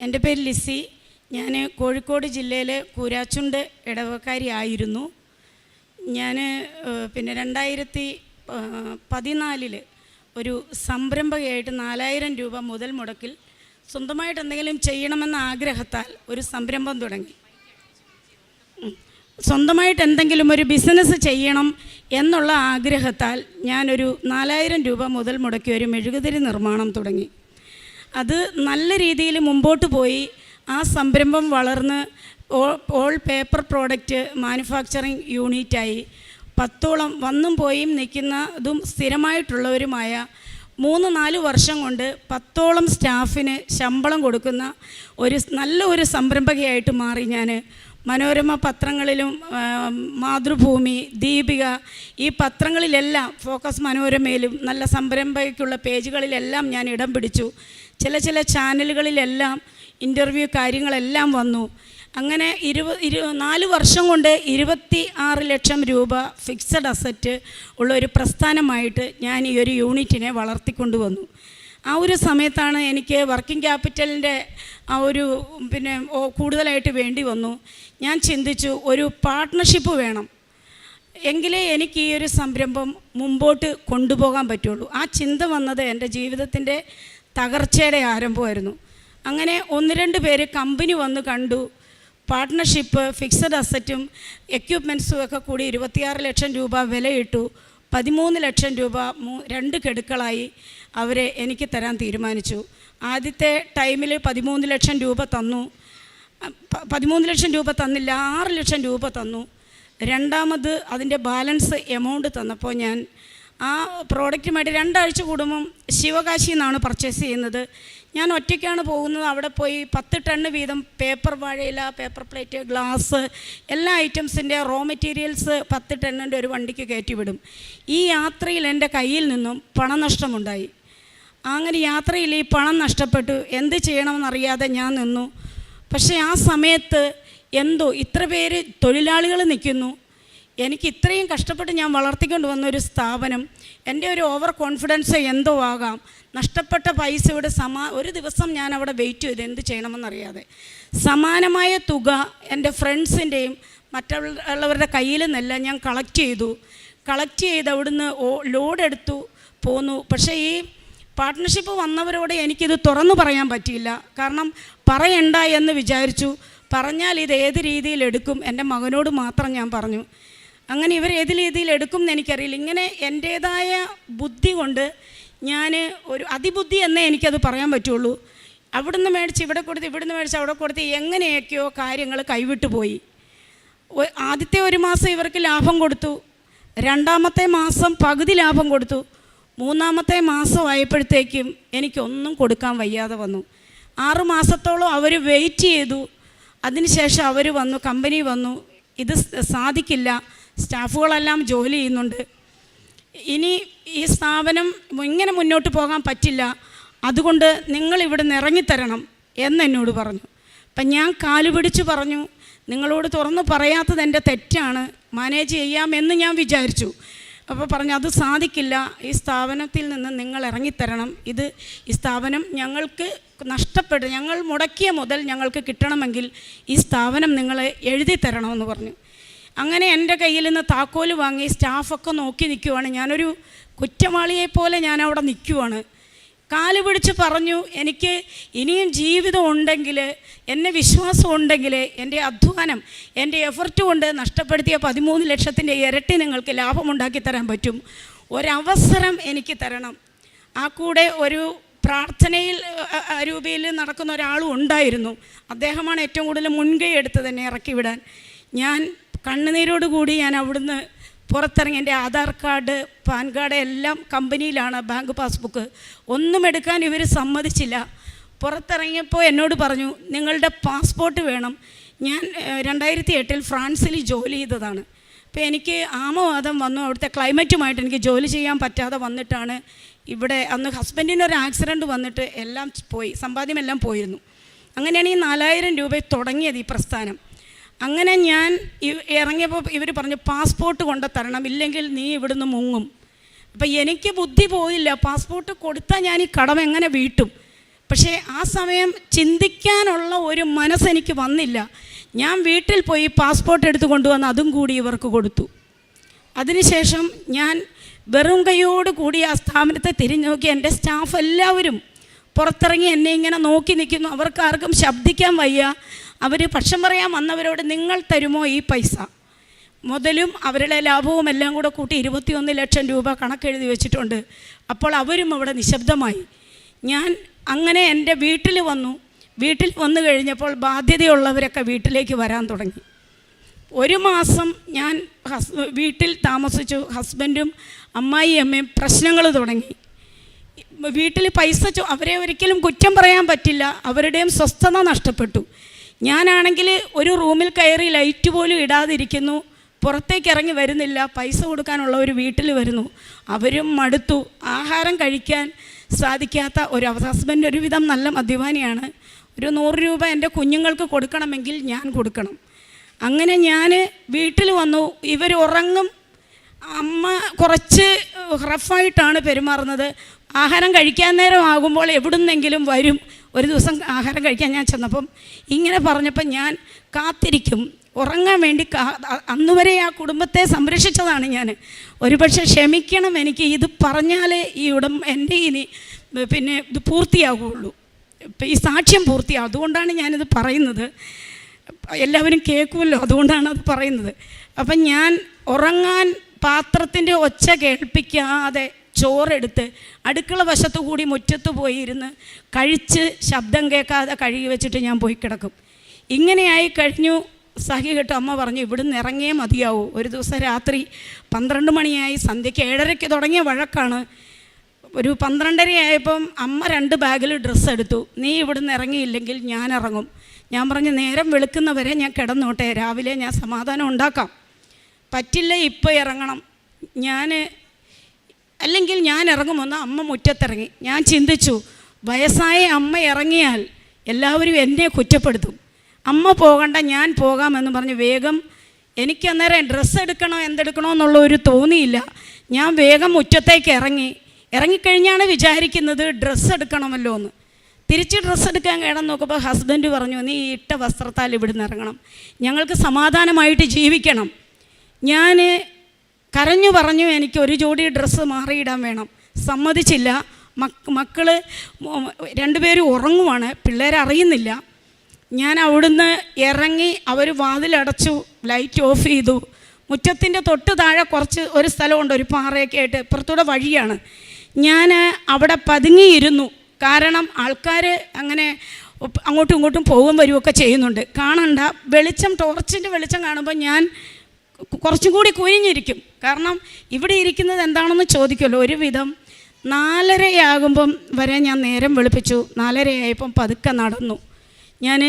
എൻ്റെ പേര് ലിസി. ഞാൻ കോഴിക്കോട് ജില്ലയിലെ കൂരാച്ചുണ്ട് ഇടവക്കാരിയായിരുന്നു. ഞാൻ പിന്നെ 2014 ഒരു സംരംഭകയായിട്ട് 4000 രൂപ മുതൽ മുടക്കിൽ സ്വന്തമായിട്ട് എന്തെങ്കിലും ചെയ്യണമെന്ന ആഗ്രഹത്താൽ ഒരു സംരംഭം തുടങ്ങി. സ്വന്തമായിട്ട് എന്തെങ്കിലും ഒരു ബിസിനസ് ചെയ്യണം എന്നുള്ള ആഗ്രഹത്താൽ ഞാനൊരു 4000 രൂപ മുതൽ മുടക്കി ഒരു മെഴുകുതിരി നിർമ്മാണം തുടങ്ങി. അത് നല്ല രീതിയിൽ മുമ്പോട്ട് പോയി. ആ സംരംഭം വളർന്ന് ഓൾ പേപ്പർ പ്രോഡക്റ്റ് മാനുഫാക്ചറിങ് യൂണിറ്റായി 10ഓളം വന്നും പോയും നിൽക്കുന്നതും സ്ഥിരമായിട്ടുള്ളവരുമായ 3-4 വർഷം കൊണ്ട് 10ഓളം സ്റ്റാഫിന് ശമ്പളം കൊടുക്കുന്ന നല്ലൊരു സംരംഭകയായിട്ട് മാറി. ഞാൻ മനോരമ പത്രങ്ങളിലും മാതൃഭൂമി, ദീപിക, ഈ പത്രങ്ങളിലെല്ലാം, ഫോക്കസ് മനോരമയിലും നല്ല സംരംഭകയ്ക്കുള്ള പേജുകളിലെല്ലാം ഞാൻ ഇടം പിടിച്ചു. ചില ചാനലുകളിലെല്ലാം ഇൻ്റർവ്യൂ കാര്യങ്ങളെല്ലാം വന്നു. അങ്ങനെ 4 വർഷം കൊണ്ട് 26 ലക്ഷം രൂപ ഫിക്സഡ് അസറ്റ് ഉള്ള ഒരു പ്രസ്ഥാനമായിട്ട് ഞാൻ ഈ ഒരു യൂണിറ്റിനെ വളർത്തിക്കൊണ്ടുവന്നു. ആ ഒരു സമയത്താണ് എനിക്ക് വർക്കിംഗ് ക്യാപിറ്റലിൻ്റെ കൂടുതലായിട്ട് വേണ്ടി വന്നു. ഞാൻ ചിന്തിച്ചു, ഒരു പാർട്ട്ണർഷിപ്പ് വേണം, എങ്കിലേ എനിക്ക് ഈ ഒരു സംരംഭം മുമ്പോട്ട് കൊണ്ടുപോകാൻ പറ്റുള്ളൂ. ആ ചിന്ത വന്നത് എൻ്റെ ജീവിതത്തിൻ്റെ തകർച്ചയുടെ ആരംഭമായിരുന്നു. അങ്ങനെ 1-2 പേര് കമ്പനി വന്ന് കണ്ടു. പാർട്ട്ണർഷിപ്പ്, ഫിക്സഡ് അസറ്റും എക്യുപ്മെൻറ്റ്സും ഒക്കെ കൂടി 26 ലക്ഷം രൂപ വിലയിട്ടു. 13 ലക്ഷം രൂപ 2 ഗഡുക്കളായി അവരെ എനിക്ക് തരാൻ തീരുമാനിച്ചു. ആദ്യത്തെ ടൈമിൽ 13 ലക്ഷം രൂപ തന്നു. 13 ലക്ഷം രൂപ തന്നില്ല, 6 ലക്ഷം രൂപ തന്നു. രണ്ടാമത് അതിൻ്റെ ബാലൻസ് എമൗണ്ട് തന്നപ്പോൾ ഞാൻ ആ പ്രോഡക്റ്റുമായിട്ട് 2 ആഴ്ച കൂടുമ്പം ശിവകാശിയിൽ നിന്നാണ് പർച്ചേസ് ചെയ്യുന്നത്. ഞാൻ ഒറ്റയ്ക്കാണ് പോകുന്നത്. അവിടെ പോയി 10 ടണ്ണ് വീതം പേപ്പർ, വാഴയില, പേപ്പർ പ്ലേറ്റ്, ഗ്ലാസ്, എല്ലാ ഐറ്റംസിൻ്റെ റോ മെറ്റീരിയൽസ് 10 ടണ്ണിൻ്റെ ഒരു വണ്ടിക്ക് കയറ്റിവിടും. ഈ യാത്രയിൽ എൻ്റെ കയ്യിൽ നിന്നും പണനഷ്ടമുണ്ടായി. അങ്ങനെ യാത്രയിൽ ഈ പണം നഷ്ടപ്പെട്ടു. എന്ത് ചെയ്യണമെന്നറിയാതെ ഞാൻ നിന്നു. പക്ഷേ ആ സമയത്ത് എന്തോ ഇത്ര പേര് തൊഴിലാളികൾ നിൽക്കുന്നു, എനിക്ക് ഇത്രയും കഷ്ടപ്പെട്ട് ഞാൻ വളർത്തിക്കൊണ്ട് വന്ന ഒരു സ്ഥാപനം, എൻ്റെ ഒരു ഓവർ കോൺഫിഡൻസ് എന്തോ ആകാം, നഷ്ടപ്പെട്ട പൈസ ഇവിടെ ഒരു ദിവസം ഞാൻ അവിടെ വെയിറ്റ് ചെയ്ത് എന്ത് ചെയ്യണമെന്നറിയാതെ സമാനമായ തുക എൻ്റെ ഫ്രണ്ട്സിൻ്റെയും മറ്റുള്ളവരുടെ കയ്യിൽ നിന്നെല്ലാം ഞാൻ കളക്ട് ചെയ്ത് അവിടുന്ന് ലോഡ് എടുത്തു പോന്നു. പക്ഷേ ഈ പാർട്ട്ണർഷിപ്പ് വന്നവരോട് എനിക്കിത് തുറന്നു പറയാൻ പറ്റിയില്ല. കാരണം പറയണ്ട എന്ന് വിചാരിച്ചു. പറഞ്ഞാൽ ഇത് ഏത് രീതിയിൽ എടുക്കും, എൻ്റെ മകനോട് മാത്രം ഞാൻ പറഞ്ഞു. അങ്ങനെ ഇവർ ഏത് രീതിയിൽ എടുക്കും എന്ന് എനിക്കറിയില്ല. ഇങ്ങനെ എൻ്റേതായ ബുദ്ധി കൊണ്ട് ഞാൻ ഒരു അതിബുദ്ധി എന്നേ എനിക്കത് പറയാൻ പറ്റുള്ളൂ. അവിടുന്ന് മേടിച്ച് ഇവിടെ കൊടുത്ത്, ഇവിടുന്ന് മേടിച്ച് അവിടെ കൊടുത്ത്, എങ്ങനെയൊക്കെയോ കാര്യങ്ങൾ കൈവിട്ടു പോയി. ആദ്യത്തെ 1 മാസം ഇവർക്ക് ലാഭം കൊടുത്തു, 2ാമത്തെ മാസം പകുതി ലാഭം കൊടുത്തു, 3ാമത്തെ മാസമായപ്പോഴത്തേക്കും എനിക്കൊന്നും കൊടുക്കാൻ വയ്യാതെ വന്നു. 6 മാസത്തോളം അവർ വെയിറ്റ് ചെയ്തു. അതിനുശേഷം അവർ വന്നു, കമ്പനി വന്നു, ഇത് സാധിക്കില്ല, സ്റ്റാഫുകളെല്ലാം ജോലി ചെയ്യുന്നുണ്ട്, ഇനി ഈ സ്ഥാപനം ഇങ്ങനെ മുന്നോട്ട് പോകാൻ പറ്റില്ല, അതുകൊണ്ട് നിങ്ങളിവിടെ നിന്ന് ഇറങ്ങിത്തരണം എന്നെന്നോട് പറഞ്ഞു. അപ്പം ഞാൻ കാലുപിടിച്ച് പറഞ്ഞു, നിങ്ങളോട് തുറന്ന് പറയാത്തത് എൻ്റെ തെറ്റാണ്, മാനേജ് ചെയ്യാമെന്ന് ഞാൻ വിചാരിച്ചു. അപ്പോൾ പറഞ്ഞു, അത് സാധിക്കില്ല, ഈ സ്ഥാപനത്തിൽ നിന്ന് നിങ്ങൾ ഇറങ്ങിത്തരണം, ഈ സ്ഥാപനം ഞങ്ങൾക്ക് ഞങ്ങൾ മുടക്കിയ മുതൽ ഞങ്ങൾക്ക് കിട്ടണമെങ്കിൽ ഈ സ്ഥാപനം നിങ്ങൾ എഴുതി തരണമെന്ന് പറഞ്ഞു. അങ്ങനെ എൻ്റെ കയ്യിൽ നിന്ന് താക്കോല് വാങ്ങി സ്റ്റാഫൊക്കെ നോക്കി നിൽക്കുവാണ്. ഞാനൊരു കുറ്റവാളിയെപ്പോലെ ഞാൻ അവിടെ നിൽക്കുവാണ്. കാല് പിടിച്ച് പറഞ്ഞു, എനിക്ക് ഇനിയും ജീവിതം ഉണ്ടെങ്കിൽ, എന്നെ വിശ്വാസം ഉണ്ടെങ്കിൽ, എൻ്റെ അധ്വാനം, എൻ്റെ എഫർട്ട് കൊണ്ട് നഷ്ടപ്പെടുത്തിയ 13 ലക്ഷത്തിൻ്റെ ഇരട്ടി നിങ്ങൾക്ക് ലാഭമുണ്ടാക്കി തരാൻ പറ്റും. ഒരവസരം എനിക്ക് തരണം. ആ കൂടെ ഒരു പ്രാർത്ഥനയിൽ രൂപയിൽ നടക്കുന്ന ഒരാളും ഉണ്ടായിരുന്നു. അദ്ദേഹമാണ് ഏറ്റവും കൂടുതൽ മുൻകൈ എടുത്ത് തന്നെ ഇറക്കി വിടാൻ. ഞാൻ കണ്ണുനീരോടുകൂടി ഞാൻ അവിടുന്ന് പുറത്തിറങ്ങി. എൻ്റെ ആധാർ കാർഡ്, പാൻ കാർഡ് എല്ലാം കമ്പനിയിലാണ്, ബാങ്ക് പാസ്ബുക്ക് ഒന്നും എടുക്കാൻ ഇവർ സമ്മതിച്ചില്ല. പുറത്തിറങ്ങിയപ്പോൾ എന്നോട് പറഞ്ഞു, നിങ്ങളുടെ പാസ്പോർട്ട് വേണം. ഞാൻ 2008 ഫ്രാൻസിൽ ജോലി ചെയ്തതാണ്. അപ്പോൾ എനിക്ക് ആമവാദം വന്നു. അവിടുത്തെ ക്ലൈമറ്റുമായിട്ട് എനിക്ക് ജോലി ചെയ്യാൻ പറ്റാതെ വന്നിട്ടാണ് ഇവിടെ. അന്ന് ഹസ്ബൻഡിനൊരു ആക്സിഡൻറ്റ് വന്നിട്ട് എല്ലാം പോയി, സമ്പാദ്യമെല്ലാം പോയിരുന്നു. അങ്ങനെയാണ് ഈ 4000 രൂപ തുടങ്ങിയത് ഈ പ്രസ്ഥാനം. അങ്ങനെ ഞാൻ ഇറങ്ങിയപ്പോൾ ഇവർ പറഞ്ഞു, പാസ്പോർട്ട് കൊണ്ട് തരണം, ഇല്ലെങ്കിൽ നീ ഇവിടുന്ന് മുങ്ങും. അപ്പം എനിക്ക് ബുദ്ധി പോയില്ല. പാസ്പോർട്ട് കൊടുത്താൽ ഞാൻ ഈ കടം എങ്ങനെ വീട്ടും? പക്ഷേ ആ സമയം ചിന്തിക്കാനുള്ള ഒരു മനസ്സെനിക്ക് വന്നില്ല. ഞാൻ വീട്ടിൽ പോയി പാസ്പോർട്ട് എടുത്ത് കൊണ്ടുവന്ന് അതും കൂടി ഇവർക്ക് കൊടുത്തു. അതിനുശേഷം ഞാൻ വെറും കൈയോട് കൂടി ആ സ്ഥാപനത്തെ തിരിഞ്ഞു നോക്കി. എൻ്റെ സ്റ്റാഫ് എല്ലാവരും പുറത്തിറങ്ങി എന്നെ ഇങ്ങനെ നോക്കി നിൽക്കുന്നു. അവർക്ക് ആർക്കും ശബ്ദിക്കാൻ വയ്യ. അവർ പക്ഷം പറയാൻ വന്നവരോട് നിങ്ങൾ തരുമോ ഈ പൈസ? മുതലും അവരുടെ ലാഭവും എല്ലാം കൂടെ കൂട്ടി 21 ലക്ഷം രൂപ കണക്കെഴുതി വെച്ചിട്ടുണ്ട്. അപ്പോൾ അവരും അവിടെ നിശബ്ദമായി. ഞാൻ അങ്ങനെ എൻ്റെ വീട്ടിൽ വന്നു. വീട്ടിൽ വന്നു കഴിഞ്ഞപ്പോൾ ബാധ്യതയുള്ളവരൊക്കെ വീട്ടിലേക്ക് വരാൻ തുടങ്ങി. 1 മാസം ഞാൻ വീട്ടിൽ താമസിച്ചു. ഹസ്ബൻഡും അമ്മായിയമ്മയും പ്രശ്നങ്ങൾ തുടങ്ങി. വീട്ടിൽ പൈസ അവരെ ഒരിക്കലും കുറ്റം പറയാൻ പറ്റില്ല. അവരുടെയും സ്വസ്ഥത നഷ്ടപ്പെട്ടു. ഞാനാണെങ്കിൽ ഒരു റൂമിൽ കയറി ലൈറ്റ് പോലും ഇടാതിരിക്കുന്നു. പുറത്തേക്ക് ഇറങ്ങി വരുന്നില്ല. പൈസ കൊടുക്കാനുള്ളവർ വീട്ടിൽ വരുന്നു. അവരും മടുത്തു. ആഹാരം കഴിക്കാൻ സാധിക്കാത്ത ഹസ്ബൻഡ് ഒരുവിധം നല്ല മദ്യപാനിയാണ്. ഒരു 100 രൂപ എൻ്റെ കുഞ്ഞുങ്ങൾക്ക് കൊടുക്കണമെങ്കിൽ ഞാൻ കൊടുക്കണം. അങ്ങനെ ഞാൻ വീട്ടിൽ വന്നു. ഇവർ ഉറങ്ങും. അമ്മ കുറച്ച് റഫായിട്ടാണ് പെരുമാറുന്നത്. ആഹാരം കഴിക്കാൻ നേരം ആകുമ്പോൾ എവിടുന്നെങ്കിലും വരും. ഒരു ദിവസം ആഹാരം കഴിക്കാൻ ഞാൻ ചെന്നപ്പം ഇങ്ങനെ പറഞ്ഞപ്പോൾ ഞാൻ കാത്തിരിക്കും ഉറങ്ങാൻ വേണ്ടി. അന്നുവരെ ആ കുടുംബത്തെ സംരക്ഷിച്ചതാണ് ഞാൻ. ഒരുപക്ഷെ ക്ഷമിക്കണം എനിക്ക്. ഇത് പറഞ്ഞാലേ എൻ്റെ ഇനി പിന്നെ ഇത് പൂർത്തിയാകുള്ളൂ. ഈ സാക്ഷ്യം പൂർത്തിയാകും. അതുകൊണ്ടാണ് ഞാനിത് പറയുന്നത്. എല്ലാവരും കേൾക്കുമല്ലോ, അതുകൊണ്ടാണ് അത് പറയുന്നത്. അപ്പം ഞാൻ ഉറങ്ങാൻ പാത്രത്തിൻ്റെ ഒച്ച കേൾപ്പിക്കാതെ ചോറെടുത്ത് അടുക്കള വശത്തു കൂടി മുറ്റത്ത് പോയിരുന്ന് കഴിച്ച് ശബ്ദം കേൾക്കാതെ കഴുകി വെച്ചിട്ട് ഞാൻ പോയി കിടക്കും. ഇങ്ങനെയായി കഴിഞ്ഞു. സഹി കേട്ടു. അമ്മ പറഞ്ഞു ഇവിടുന്ന് ഇറങ്ങിയേ മതിയാവൂ. ഒരു ദിവസം രാത്രി 12 മണിയായി. സന്ധ്യയ്ക്ക് 7:30 തുടങ്ങിയ വഴക്കാണ്. ഒരു 12:30 ആയപ്പം അമ്മ 2 ബാഗിൽ ഡ്രസ്സ് എടുത്തു. നീ ഇവിടുന്ന് ഇറങ്ങിയില്ലെങ്കിൽ ഞാൻ ഇറങ്ങും. ഞാൻ പറഞ്ഞു നേരം വെളുക്കുന്നവരെ ഞാൻ കിടന്നോട്ടെ, രാവിലെ ഞാൻ സമാധാനം ഉണ്ടാക്കാം. പറ്റില്ല, ഇപ്പോൾ ഇറങ്ങണം. അല്ലെങ്കിൽ ഞാൻ ഇറങ്ങുമെന്ന് അമ്മ മുറ്റത്തിറങ്ങി. ഞാൻ ചിന്തിച്ചു, വയസ്സായ അമ്മ ഇറങ്ങിയാൽ എല്ലാവരും എന്നെ കുറ്റപ്പെടുത്തും. അമ്മ പോകണ്ട, ഞാൻ പോകാമെന്ന് പറഞ്ഞ് വേഗം എനിക്കന്നേരം ഡ്രസ്സ് എന്തെടുക്കണോ എന്നുള്ള ഒരു തോന്നിയില്ല. ഞാൻ വേഗം മുറ്റത്തേക്ക് ഇറങ്ങിക്കഴിഞ്ഞാണ് വിചാരിക്കുന്നത് ഡ്രസ്സ് എടുക്കണമല്ലോ എന്ന്. തിരിച്ച് ഡ്രസ്സ് എടുക്കാൻ കിടന്ന് നോക്കുമ്പോൾ ഹസ്ബൻഡ് പറഞ്ഞു നീ ഇട്ട വസ്ത്രത്താൽ ഇവിടുന്ന് ഇറങ്ങണം, ഞങ്ങൾക്ക് സമാധാനമായിട്ട് ജീവിക്കണം. ഞാൻ കരഞ്ഞു പറഞ്ഞു എനിക്ക് ഒരു ജോഡി ഡ്രസ്സ് മാറിയിടാൻ വേണം. സമ്മതിച്ചില്ല. മക്കൾ 2 പേരും ഉറങ്ങുവാണ്, പിള്ളേരറിയുന്നില്ല. ഞാൻ അവിടുന്ന് ഇറങ്ങി. അവർ വാതിലടച്ചു, ലൈറ്റ് ഓഫ് ചെയ്തു. മുറ്റത്തിൻ്റെ തൊട്ട് താഴെ ഒരു സ്ഥലമുണ്ട്, ഒരു പാറയൊക്കെ ആയിട്ട്. ഇപ്പുറത്തൂടെ വഴിയാണ്. ഞാൻ അവിടെ പതുങ്ങിയിരുന്നു. കാരണം ആൾക്കാർ അങ്ങനെ അങ്ങോട്ടും ഇങ്ങോട്ടും പോകും വരുമൊക്കെ ചെയ്യുന്നുണ്ട്. കാണണ്ട ടോർച്ചിൻ്റെ വെളിച്ചം കാണുമ്പോൾ ഞാൻ കുറച്ചും കൂടി കുനിഞ്ഞിരിക്കും. കാരണം ഇവിടെ ഇരിക്കുന്നത് എന്താണെന്ന് ചോദിക്കുമല്ലോ. ഒരുവിധം 4:30 വരെ ഞാൻ നേരം വെളുപ്പിച്ചു. 4:30 ആയപ്പം പതുക്കെ നടന്നു. ഞാൻ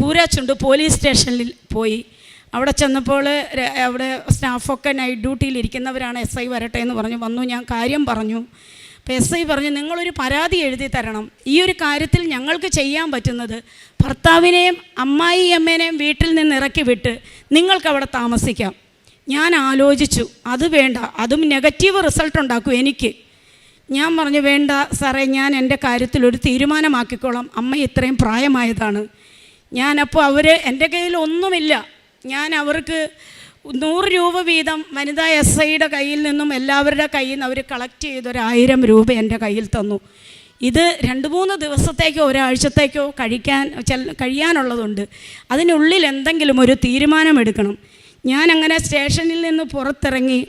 കൂരാച്ചുണ്ട് പോലീസ് സ്റ്റേഷനിൽ പോയി. അവിടെ ചെന്നപ്പോൾ അവിടെ സ്റ്റാഫൊക്കെ നൈറ്റ് ഡ്യൂട്ടിയിലിരിക്കുന്നവരാണ്. SI വരട്ടെ എന്ന് പറഞ്ഞു. വന്നു. ഞാൻ കാര്യം പറഞ്ഞു. അപ്പോൾ SI പറഞ്ഞു നിങ്ങളൊരു പരാതി എഴുതി തരണം. ഈ ഒരു കാര്യത്തിൽ ഞങ്ങൾക്ക് ചെയ്യാൻ പറ്റുന്നത് ഭർത്താവിനെയും അമ്മായിയമ്മേനെയും വീട്ടിൽ നിന്ന് ഇറക്കി വിട്ട് നിങ്ങൾക്ക് അവിടെ താമസിക്കാം. ഞാൻ ആലോചിച്ചു, അത് വേണ്ട, അതും നെഗറ്റീവ് റിസൾട്ട് ഉണ്ടാക്കും എനിക്ക്. ഞാൻ പറഞ്ഞു വേണ്ട സാറേ, ഞാൻ എൻ്റെ കാര്യത്തിലൊരു തീരുമാനമാക്കിക്കോളാം. അമ്മ ഇത്രയും പ്രായമായതാണ്. ഞാനപ്പോൾ എൻ്റെ കയ്യിൽ ഒന്നുമില്ല. ഞാൻ അവർക്ക് 100 രൂപ വീതം വനിതാ SIയുടെ കയ്യിൽ നിന്നും എല്ലാവരുടെ കയ്യിൽ നിന്ന് അവർ കളക്ട് ചെയ്തൊരു 1000 രൂപ എൻ്റെ കയ്യിൽ തന്നു. ഇത് 2-3 ദിവസത്തേക്കോ ഒരാഴ്ചത്തേക്കോ കഴിയാനുള്ളതുണ്ട്. അതിനുള്ളിൽ എന്തെങ്കിലും ഒരു തീരുമാനമെടുക്കണം. ഞാനങ്ങനെ സ്റ്റേഷനിൽ നിന്ന് പുറത്തിറങ്ങി.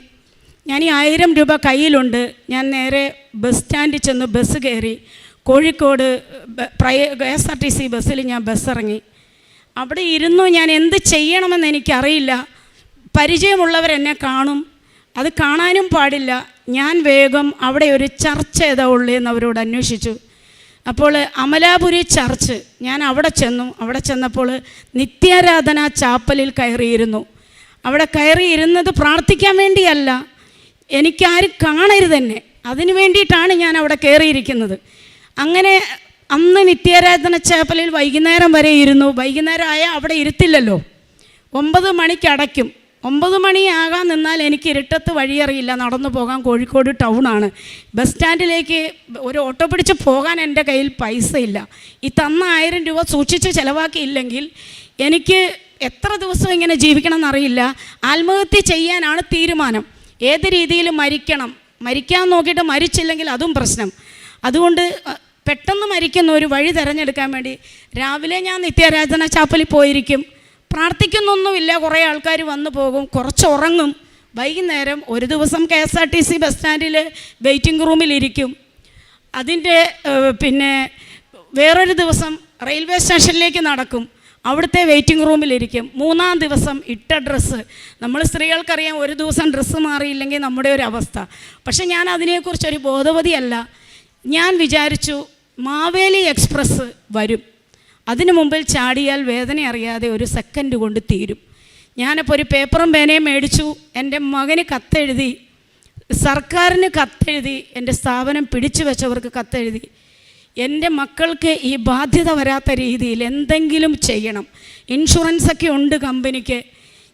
ഞാൻ ഈ 1000 രൂപ കയ്യിലുണ്ട്. ഞാൻ നേരെ ബസ് സ്റ്റാൻഡിൽ ചെന്ന് ബസ് കയറി. കോഴിക്കോട് KSRTC ബസ്സിൽ ഞാൻ ഇറങ്ങി. അവിടെ ഇരുന്നു. ഞാൻ എന്ത് ചെയ്യണമെന്ന് എനിക്കറിയില്ല. പരിചയമുള്ളവരെന്നെ കാണും, അത് കാണാനും പാടില്ല. ഞാൻ വേഗം അവിടെ ഒരു ചർച്ച് ഏതാ ഉള്ളൂ എന്ന് അവരോട് അന്വേഷിച്ചു. അപ്പോൾ അമലാപുരി ചർച്ച്. ഞാൻ അവിടെ ചെന്നു. അവിടെ ചെന്നപ്പോൾ നിത്യാരാധന ചാപ്പലിൽ കയറിയിരുന്നു. അവിടെ കയറിയിരുന്നത് പ്രാർത്ഥിക്കാൻ വേണ്ടിയല്ല, എനിക്കാരും കാണരുതെന്നെ, അതിനു വേണ്ടിയിട്ടാണ് ഞാൻ അവിടെ കയറിയിരിക്കുന്നത്. അങ്ങനെ അന്ന് നിത്യാരാധന ചാപ്പലിൽ വൈകുന്നേരം വരെ ഇരുന്നു. വൈകുന്നേരം ആയാൽ അവിടെ ഇരുത്തില്ലല്ലോ. 9 മണിക്ക് അടയ്ക്കും. 9 മണിയാകാൻ നിന്നാൽ എനിക്ക് ഇരുട്ടത്ത് വഴിയറിയില്ല, നടന്നു പോകാൻ. കോഴിക്കോട് ടൗണാണ്. ബസ് സ്റ്റാൻഡിലേക്ക് ഒരു ഓട്ടോ പിടിച്ച് പോകാൻ എൻ്റെ കയ്യിൽ പൈസ ഇല്ല. ഈ തന്ന 1000 രൂപ സൂക്ഷിച്ച് ചിലവാക്കിയില്ലെങ്കിൽ എനിക്ക് എത്ര ദിവസം ഇങ്ങനെ ജീവിക്കണം എന്നറിയില്ല. ആത്മഹത്യ ചെയ്യാനാണ് തീരുമാനം. ഏത് രീതിയിൽ മരിക്കാൻ നോക്കിയിട്ട് മരിച്ചില്ലെങ്കിൽ അതും പ്രശ്നം. അതുകൊണ്ട് പെട്ടെന്ന് മരിക്കുന്ന ഒരു വഴി തിരഞ്ഞെടുക്കാൻ വേണ്ടി രാവിലെ ഞാൻ നിത്യാരാധന ചാപ്പലിൽ പോയിരിക്കും. പ്രാർത്ഥിക്കുന്നൊന്നുമില്ല. കുറേ ആൾക്കാർ വന്നു പോകും, കുറച്ച് ഉറങ്ങും. വൈകുന്നേരം ഒരു ദിവസം KSRTC ബസ് സ്റ്റാൻഡിൽ വെയിറ്റിംഗ് റൂമിലിരിക്കും. അതിൻ്റെ പിന്നെ വേറൊരു ദിവസം റെയിൽവേ സ്റ്റേഷനിലേക്ക് നടക്കും, അവിടുത്തെ വെയിറ്റിംഗ് റൂമിലിരിക്കും. 3-ാം ദിവസം ഇട്ട ഡ്രസ്സ്, നമ്മൾ സ്ത്രീകൾക്കറിയാം ഒരു ദിവസം ഡ്രസ്സ് മാറിയില്ലെങ്കിൽ നമ്മുടെ ഒരു അവസ്ഥ. പക്ഷെ ഞാൻ അതിനെക്കുറിച്ചൊരു ബോധവതിയല്ല. ഞാൻ വിചാരിച്ചു മാവേലി എക്സ്പ്രസ് വരും, അതിനു മുമ്പിൽ ചാടിയാൽ വേദന അറിയാതെ ഒരു സെക്കൻഡ് കൊണ്ട് തീരും. ഞാനപ്പോൾ ഒരു പേപ്പറും പേനയും മേടിച്ചു. എൻ്റെ മകന് കത്തെഴുതി, സർക്കാരിന് കത്തെഴുതി, എൻ്റെ സ്ഥാപനം പിടിച്ചു വെച്ചവർക്ക് കത്തെഴുതി. എൻ്റെ മക്കൾക്ക് ഈ ബാധ്യത വരാത്ത രീതിയിൽ എന്തെങ്കിലും ചെയ്യണം. ഇൻഷുറൻസൊക്കെ ഉണ്ട് കമ്പനിക്ക്.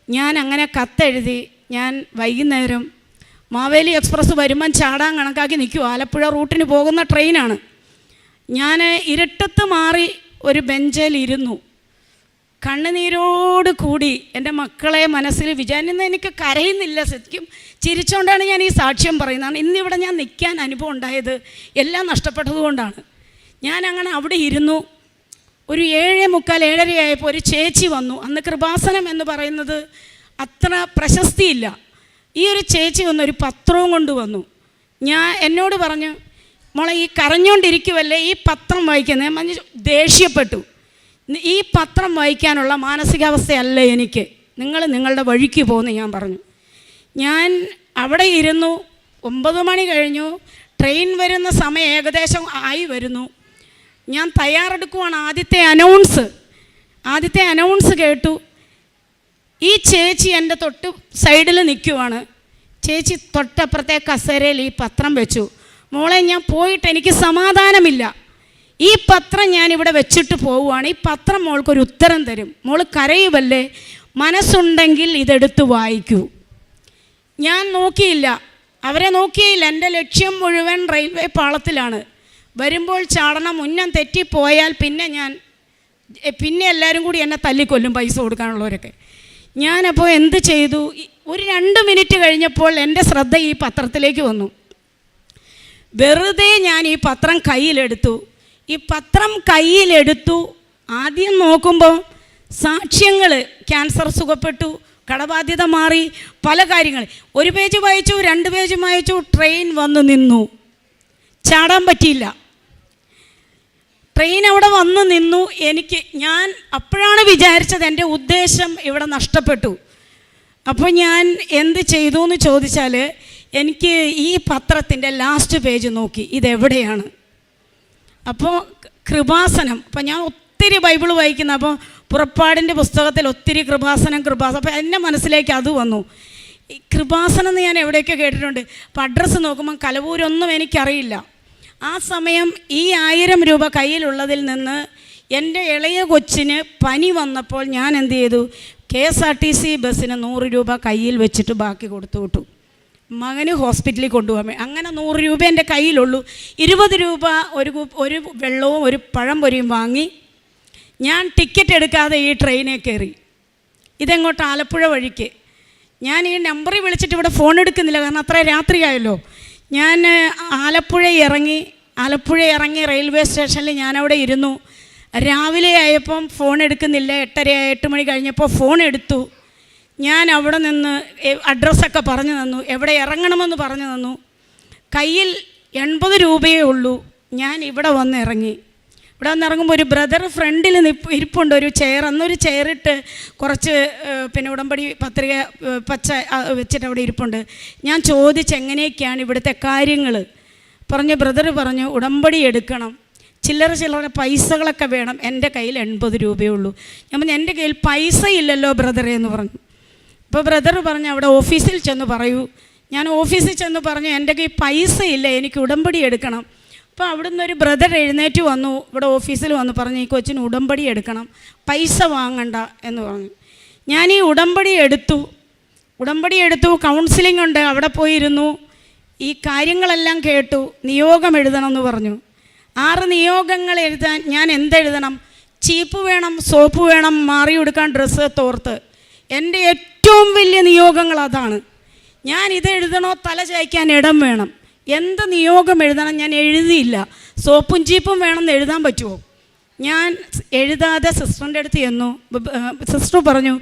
ഞാൻ അങ്ങനെ കത്തെഴുതി. ഞാൻ വൈകുന്നേരം മാവേലി എക്സ്പ്രസ് വരുമ്പം ചാടാൻ കണക്കാക്കി നിൽക്കും. ആലപ്പുഴ റൂട്ടിന് പോകുന്ന ട്രെയിനാണ്. ഞാൻ ഇരുട്ടത്ത് മാറി ഒരു ബെഞ്ചിലിരുന്നു. കണ്ണുനീരോട് കൂടി എൻ്റെ മക്കളെ മനസ്സിൽ വിചാരിക്കുന്ന, എനിക്ക് കരയുന്നില്ല, ശരിക്കും ചിരിച്ചുകൊണ്ടാണ് ഞാൻ ഈ സാക്ഷ്യം പറയുന്നതാണ്. ഇന്നിവിടെ ഞാൻ നിൽക്കാൻ അനുഭവം ഉണ്ടായത് എല്ലാം നഷ്ടപ്പെട്ടതുകൊണ്ടാണ്. ഞാൻ അങ്ങനെ അവിടെ ഇരുന്നു. ഒരു 7:45 7:30 ഒരു ചേച്ചി വന്നു. അന്ന് കൃപാസനം എന്ന് പറയുന്നത് അത്ര പ്രശസ്തിയില്ല. ഈ ഒരു ചേച്ചി വന്ന് ഒരു പത്രവും കൊണ്ട് വന്നു. എന്നോട് പറഞ്ഞു, മോളെ ഈ കരഞ്ഞുകൊണ്ടിരിക്കുമല്ലേ, ഈ പത്രം വായിക്കുന്നത്. ഞാൻ ദേഷ്യപ്പെട്ടു. ഈ പത്രം വായിക്കാനുള്ള മാനസികാവസ്ഥയല്ല എനിക്ക്, നിങ്ങൾ നിങ്ങളുടെ വഴിക്ക് പോകുന്നു ഞാൻ പറഞ്ഞു. ഞാൻ അവിടെ ഇരുന്നു. 9 മണി കഴിഞ്ഞു. ട്രെയിൻ വരുന്ന സമയം ഏകദേശം ആയി വരുന്നു. ഞാൻ തയ്യാറെടുക്കുവാണ്. ആദ്യത്തെ അനൗൺസ് കേട്ടു. ഈ ചേച്ചി എൻ്റെ തൊട്ട് സൈഡിൽ നിൽക്കുവാണ്. ചേച്ചി തൊട്ടപ്പുറത്തെ കസേരയിൽ ഈ പത്രം വെച്ചു. മോളെ, ഞാൻ പോയിട്ട് എനിക്ക് സമാധാനമില്ല. ഈ പത്രം ഞാനിവിടെ വെച്ചിട്ട് പോവുകയാണ്. ഈ പത്രം മോൾക്കൊരു ഉത്തരം തരും. മോൾ കരയുമല്ലേ, മനസ്സുണ്ടെങ്കിൽ ഇതെടുത്ത് വായിക്കൂ. ഞാൻ നോക്കിയില്ല, അവരെ നോക്കിയില്ല. എൻ്റെ ലക്ഷ്യം മുഴുവൻ റെയിൽവേ പാളത്തിലാണ്. വരുമ്പോൾ ചാടണം. ഉന്നം തെറ്റിപ്പോയാൽ പിന്നെ എല്ലാവരും കൂടി എന്നെ തല്ലിക്കൊല്ലും, പൈസ കൊടുക്കാനുള്ളവരൊക്കെ. ഞാനപ്പോൾ എന്ത് ചെയ്തു, ഒരു 2 മിനിറ്റ് കഴിഞ്ഞപ്പോൾ എൻ്റെ ശ്രദ്ധ ഈ പത്രത്തിലേക്ക് വന്നു. വെറുതെ ഞാൻ ഈ പത്രം കയ്യിലെടുത്തു. ആദ്യം നോക്കുമ്പോൾ സാക്ഷ്യങ്ങൾ, ക്യാൻസർ സുഖപ്പെട്ടു, കടബാധ്യത മാറി, പല കാര്യങ്ങൾ. 1 പേജ് വായിച്ചു, 2 പേജ് വായിച്ചു. ട്രെയിൻ വന്ന് നിന്നു. ചാടാൻ പറ്റിയില്ല. ട്രെയിൻ അവിടെ വന്ന് നിന്നു. ഞാൻ അപ്പോഴാണ് വിചാരിച്ചത് എൻ്റെ ഉദ്ദേശം ഇവിടെ നഷ്ടപ്പെട്ടു. അപ്പോൾ ഞാൻ എന്ത് ചെയ്തു എന്ന് ചോദിച്ചാൽ, എനിക്ക് ഈ പത്രത്തിൻ്റെ ലാസ്റ്റ് പേജ് നോക്കി, ഇതെവിടെയാണ്. അപ്പോൾ കൃപാസനം. അപ്പോൾ ഞാൻ ഒത്തിരി ബൈബിൾ വായിക്കുന്ന, അപ്പോൾ പുറപ്പാടിൻ്റെ പുസ്തകത്തിൽ ഒത്തിരി കൃപാസനം. അപ്പോൾ എൻ്റെ മനസ്സിലേക്ക് അത് വന്നു. ഈ കൃപാസനം എന്ന് ഞാൻ എവിടെയൊക്കെ കേട്ടിട്ടുണ്ട്. അപ്പോൾ അഡ്രസ്സ് നോക്കുമ്പോൾ കലവൂരൊന്നും എനിക്കറിയില്ല. ആ സമയം ഈ 1000 രൂപ കയ്യിലുള്ളതിൽ നിന്ന് എൻ്റെ ഇളയ കൊച്ചിന് പനി വന്നപ്പോൾ ഞാൻ എന്ത് ചെയ്തു, KSRTC ബസ്സിന് 100 രൂപ കയ്യിൽ വെച്ചിട്ട് ബാക്കി കൊടുത്തു വിട്ടു. മകന് ഹോസ്പിറ്റലിൽ കൊണ്ടുപോകാൻ. അങ്ങനെ 100 രൂപ എൻ്റെ കയ്യിലുള്ളൂ. 20 രൂപ ഒരു വെള്ളവും ഒരു പഴം പൊരിയും വാങ്ങി ഞാൻ ടിക്കറ്റ് എടുക്കാതെ ഈ ട്രെയിനിൽ കയറി. ഇതെങ്ങോട്ട്, ആലപ്പുഴ വഴിക്ക്. ഞാൻ ഈ നമ്പറിൽ വിളിച്ചിട്ട് ഇവിടെ ഫോൺ എടുക്കുന്നില്ല, കാരണം അത്ര രാത്രിയായല്ലോ. ഞാൻ ആലപ്പുഴ ഇറങ്ങി റെയിൽവേ സ്റ്റേഷനിൽ ഞാനവിടെ ഇരുന്നു. രാവിലെ ആയപ്പം ഫോൺ എടുക്കുന്നില്ല. 8:30 മണി കഴിഞ്ഞപ്പോൾ ഫോൺ എടുത്തു. ഞാൻ അവിടെ നിന്ന് അഡ്രസ്സൊക്കെ പറഞ്ഞു തന്നു, എവിടെ ഇറങ്ങണമെന്ന് പറഞ്ഞു തന്നു. കയ്യിൽ 80 രൂപയേ ഉള്ളൂ. ഞാൻ ഇവിടെ വന്നിറങ്ങുമ്പോൾ ഒരു ബ്രദർ ഫ്രണ്ടിൽ ഇരിപ്പുണ്ട്, ഒരു ചെയർ. അന്നൊരു ചെയറിട്ട് കുറച്ച് ഉടമ്പടി പത്രിക പച്ച വെച്ചിട്ട് അവിടെ ഇരിപ്പുണ്ട്. ഞാൻ ചോദിച്ചെങ്ങനെയൊക്കെയാണ് ഇവിടുത്തെ കാര്യങ്ങൾ. ബ്രദർ പറഞ്ഞു, ഉടമ്പടി എടുക്കണം, ചില്ലറ പൈസകളൊക്കെ വേണം. എൻ്റെ കയ്യിൽ 80 രൂപയേ ഉള്ളൂ. ഞാൻ പറഞ്ഞു, എൻ്റെ കയ്യിൽ പൈസ ഇല്ലല്ലോ ബ്രദറെ എന്ന് പറഞ്ഞു. അപ്പോൾ ബ്രദർ പറഞ്ഞു, അവിടെ ഓഫീസിൽ ചെന്ന് പറയൂ. ഞാൻ ഓഫീസിൽ ചെന്ന് പറഞ്ഞു, എൻ്റെ കയ്യിൽ പൈസ ഇല്ല, എനിക്ക് ഉടമ്പടി എടുക്കണം. അപ്പോൾ അവിടുന്ന് ഒരു ബ്രദർ എഴുന്നേറ്റ് വന്നു, ഇവിടെ ഓഫീസിൽ വന്ന് പറഞ്ഞു, ഈ കൊച്ചിന് ഉടമ്പടി എടുക്കണം, പൈസ വാങ്ങണ്ട എന്ന് പറഞ്ഞു. ഞാൻ ഈ ഉടമ്പടി എടുത്തു. ഉടമ്പടി എടുത്തു, കൗൺസിലിംഗ് ഉണ്ട്, അവിടെ പോയിരുന്നു. ഈ കാര്യങ്ങളെല്ലാം കേട്ടു. നിയോഗം എഴുതണമെന്ന് പറഞ്ഞു. 6 നിയോഗങ്ങൾ എഴുതാൻ ഞാൻ എന്തെഴുതണം? ചീപ്പ് വേണം, സോപ്പ് വേണം, മാറി കൊടുക്കാൻ ഡ്രസ്സ്, തോർത്ത്. എൻ്റെ ഏറ്റവും വലിയ നിയോഗങ്ങൾ അതാണ്. ഞാൻ ഇത് എഴുതണോ? തല ചായ്ക്കാൻ ഇടം വേണം. എന്ത് നിയോഗം എഴുതണം? ഞാൻ എഴുതിയില്ല. സോപ്പും ചീപ്പും വേണമെന്ന് എഴുതാൻ പറ്റുമോ? ഞാൻ എഴുതാതെ സിസ്റ്ററിൻ്റെ അടുത്ത് ചെന്നു. സിസ്റ്റർ പറഞ്ഞു,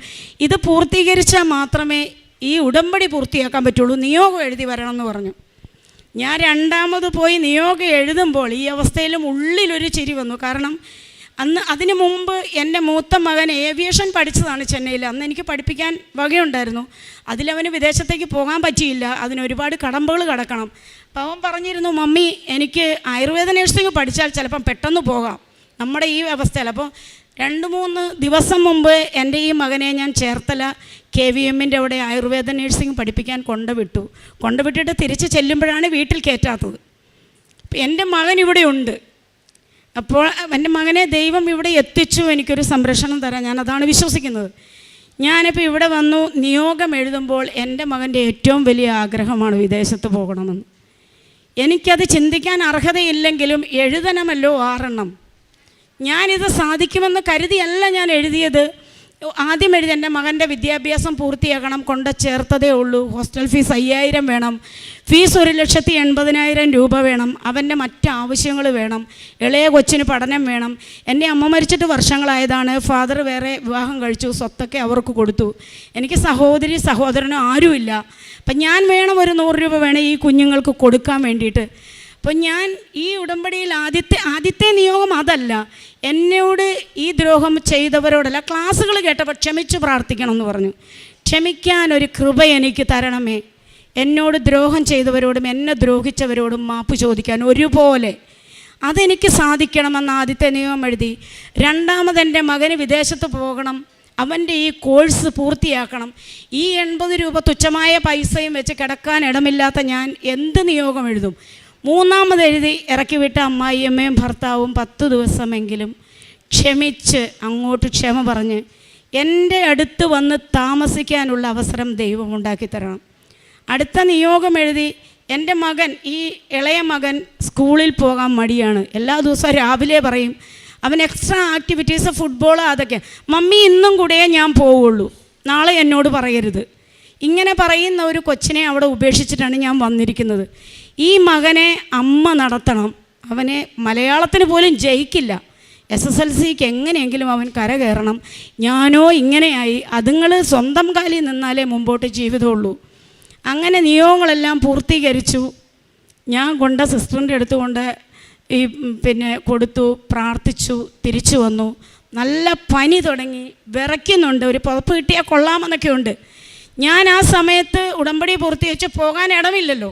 ഇത് പൂർത്തീകരിച്ചാൽ മാത്രമേ ഈ ഉടമ്പടി പൂർത്തിയാക്കാൻ പറ്റുള്ളൂ, നിയോഗം എഴുതി വരണമെന്ന് പറഞ്ഞു. ഞാൻ രണ്ടാമത് പോയി നിയോഗം എഴുതുമ്പോൾ ഈ അവസ്ഥയിലും ഉള്ളിലൊരു ചിരി വന്നു. കാരണം അതിന് മുമ്പ് എൻ്റെ മൂത്ത മകൻ ഏവിയേഷൻ പഠിച്ചതാണ് ചെന്നൈയിൽ. അന്ന് എനിക്ക് പഠിപ്പിക്കാൻ വകയുണ്ടായിരുന്നു. അതിലവന് വിദേശത്തേക്ക് പോകാൻ പറ്റിയില്ല. അതിനൊരുപാട് കടമ്പകൾ കടക്കണം. അപ്പോൾ അവൻ പറഞ്ഞിരുന്നു, മമ്മി എനിക്ക് ആയുർവേദ നഴ്സിംഗ് പഠിച്ചാൽ ചിലപ്പം പെട്ടെന്ന് പോകാം നമ്മുടെ ഈ അവസ്ഥയിൽ. അപ്പോൾ 2-3 ദിവസം മുമ്പ് എൻ്റെ ഈ മകനെ ഞാൻ ചേർത്തല KVMൻ്റെ അവിടെ ആയുർവേദ നഴ്സിംഗ് പഠിപ്പിക്കാൻ കൊണ്ടുവിട്ടിട്ട് തിരിച്ച് ചെല്ലുമ്പോഴാണ് വീട്ടിൽ കയറ്റാത്തത്. എൻ്റെ മകൻ ഇവിടെ ഉണ്ട്. അപ്പോൾ എൻ്റെ മകനെ ദൈവം ഇവിടെ എത്തിച്ചു, എനിക്കൊരു സംരക്ഷണം തരാൻ. ഞാനതാണ് വിശ്വസിക്കുന്നത്. ഞാനിപ്പോൾ ഇവിടെ വന്നു നിയോഗം എഴുതുമ്പോൾ എൻ്റെ മകൻ്റെ ഏറ്റവും വലിയ ആഗ്രഹമാണ് വിദേശത്ത് പോകണമെന്ന്. എനിക്കത് ചിന്തിക്കാൻ അർഹതയില്ലെങ്കിലും എഴുതണമല്ലോ 6 എണ്ണം. ഞാനിത് സാധിക്കുമെന്ന് കരുതിയല്ല ഞാൻ എഴുതിയത്. ആദ്യം എഴുതി എൻ്റെ മകൻ്റെ വിദ്യാഭ്യാസം പൂർത്തിയാക്കണം, കൊണ്ട് ചേർത്തതേ ഉള്ളൂ. ഹോസ്റ്റൽ ഫീസ് 5000 വേണം, ഫീസ് 1,80,000 രൂപ വേണം, അവൻ്റെ മറ്റ് ആവശ്യങ്ങൾ വേണം, ഇളയ കൊച്ചിന് പഠനം വേണം. എൻ്റെ അമ്മ മരിച്ചിട്ട് വർഷങ്ങളായതാണ്. ഫാദർ വേറെ വിവാഹം കഴിച്ചു, സ്വത്തൊക്കെ അവർക്ക് കൊടുത്തു. എനിക്ക് സഹോദരനോ ആരുമില്ല. അപ്പം ഞാൻ വേണം, ഒരു 100 രൂപ വേണം ഈ കുഞ്ഞുങ്ങൾക്ക് കൊടുക്കാൻ വേണ്ടിയിട്ട്. അപ്പം ഞാൻ ഈ ഉടമ്പടിയിൽ ആദ്യത്തെ നിയോഗം അതല്ല, എന്നോട് ഈ ദ്രോഹം ചെയ്തവരോടല്ല, ക്ലാസ്സുകൾ കേട്ടപ്പോൾ ക്ഷമിച്ചു പ്രാർത്ഥിക്കണം എന്ന് പറഞ്ഞു. ക്ഷമിക്കാനൊരു കൃപ എനിക്ക് തരണമേ. എന്നോട് ദ്രോഹം ചെയ്തവരോടും എന്നെ ദ്രോഹിച്ചവരോടും മാപ്പ് ചോദിക്കാൻ ഒരുപോലെ അതെനിക്ക് സാധിക്കണമെന്ന് ആദ്യത്തെ നിയമം എഴുതി. രണ്ടാമത് എൻ്റെ മകന് വിദേശത്ത് പോകണം, അവൻ്റെ ഈ കോഴ്സ് പൂർത്തിയാക്കണം. ഈ 80 രൂപ തുച്ഛമായ പൈസയും വെച്ച് കിടക്കാൻ ഇടമില്ലാത്ത ഞാൻ എന്ത് നിയോഗം എഴുതും? മൂന്നാമത് എഴുതി ഇറക്കി വിട്ട അമ്മായിയമ്മയും ഭർത്താവും 10 ദിവസമെങ്കിലും ക്ഷമിച്ച് അങ്ങോട്ട് ക്ഷമ പറഞ്ഞ് എൻ്റെ അടുത്ത് വന്ന് താമസിക്കാനുള്ള അവസരം ദൈവം ഉണ്ടാക്കി തരണം. അടുത്ത നിയോഗം എഴുതി എൻ്റെ മകൻ, ഈ ഇളയ മകൻ സ്കൂളിൽ പോകാൻ മടിയാണ്. എല്ലാ ദിവസവും രാവിലെ പറയും, അവൻ എക്സ്ട്രാ ആക്ടിവിറ്റീസ്, ഫുട്ബോൾ, അതൊക്കെ. മമ്മി ഇന്നും കൂടെ ഞാൻ പോവുള്ളൂ, നാളെ എന്നോട് പറയരുത്. ഇങ്ങനെ പറയുന്ന ഒരു കൊച്ചിനെ അവിടെ ഉപേക്ഷിച്ചിട്ടാണ് ഞാൻ വന്നിരിക്കുന്നത്. ഈ മകനെ അമ്മ നടത്തണം. അവനെ മലയാളത്തിന് പോലും ജയിക്കില്ല. SSLCക്ക് എങ്ങനെയെങ്കിലും അവൻ കരകയറണം. ഞാനോ ഇങ്ങനെയായി. അതുങ്ങൾ സ്വന്തം കാലിൽ നിന്നാലേ മുമ്പോട്ട് ജീവിതമുള്ളൂ. അങ്ങനെ നിയോഗങ്ങളെല്ലാം പൂർത്തീകരിച്ചു. ഞാൻ കൊണ്ട് സിസ്റ്ററിൻ്റെ അടുത്തുകൊണ്ട് കൊടുത്തു, പ്രാർത്ഥിച്ചു, തിരിച്ചു വന്നു. നല്ല പനി തുടങ്ങി, വിറയ്ക്കുന്നുണ്ട്. ഒരു പുതപ്പ് കിട്ടിയാൽ കൊള്ളാമെന്നൊക്കെ ഉണ്ട്. ഞാൻ ആ സമയത്ത് ഉടമ്പടി പൂർത്തീകരിച്ച് പോകാൻ ഇടമില്ലല്ലോ.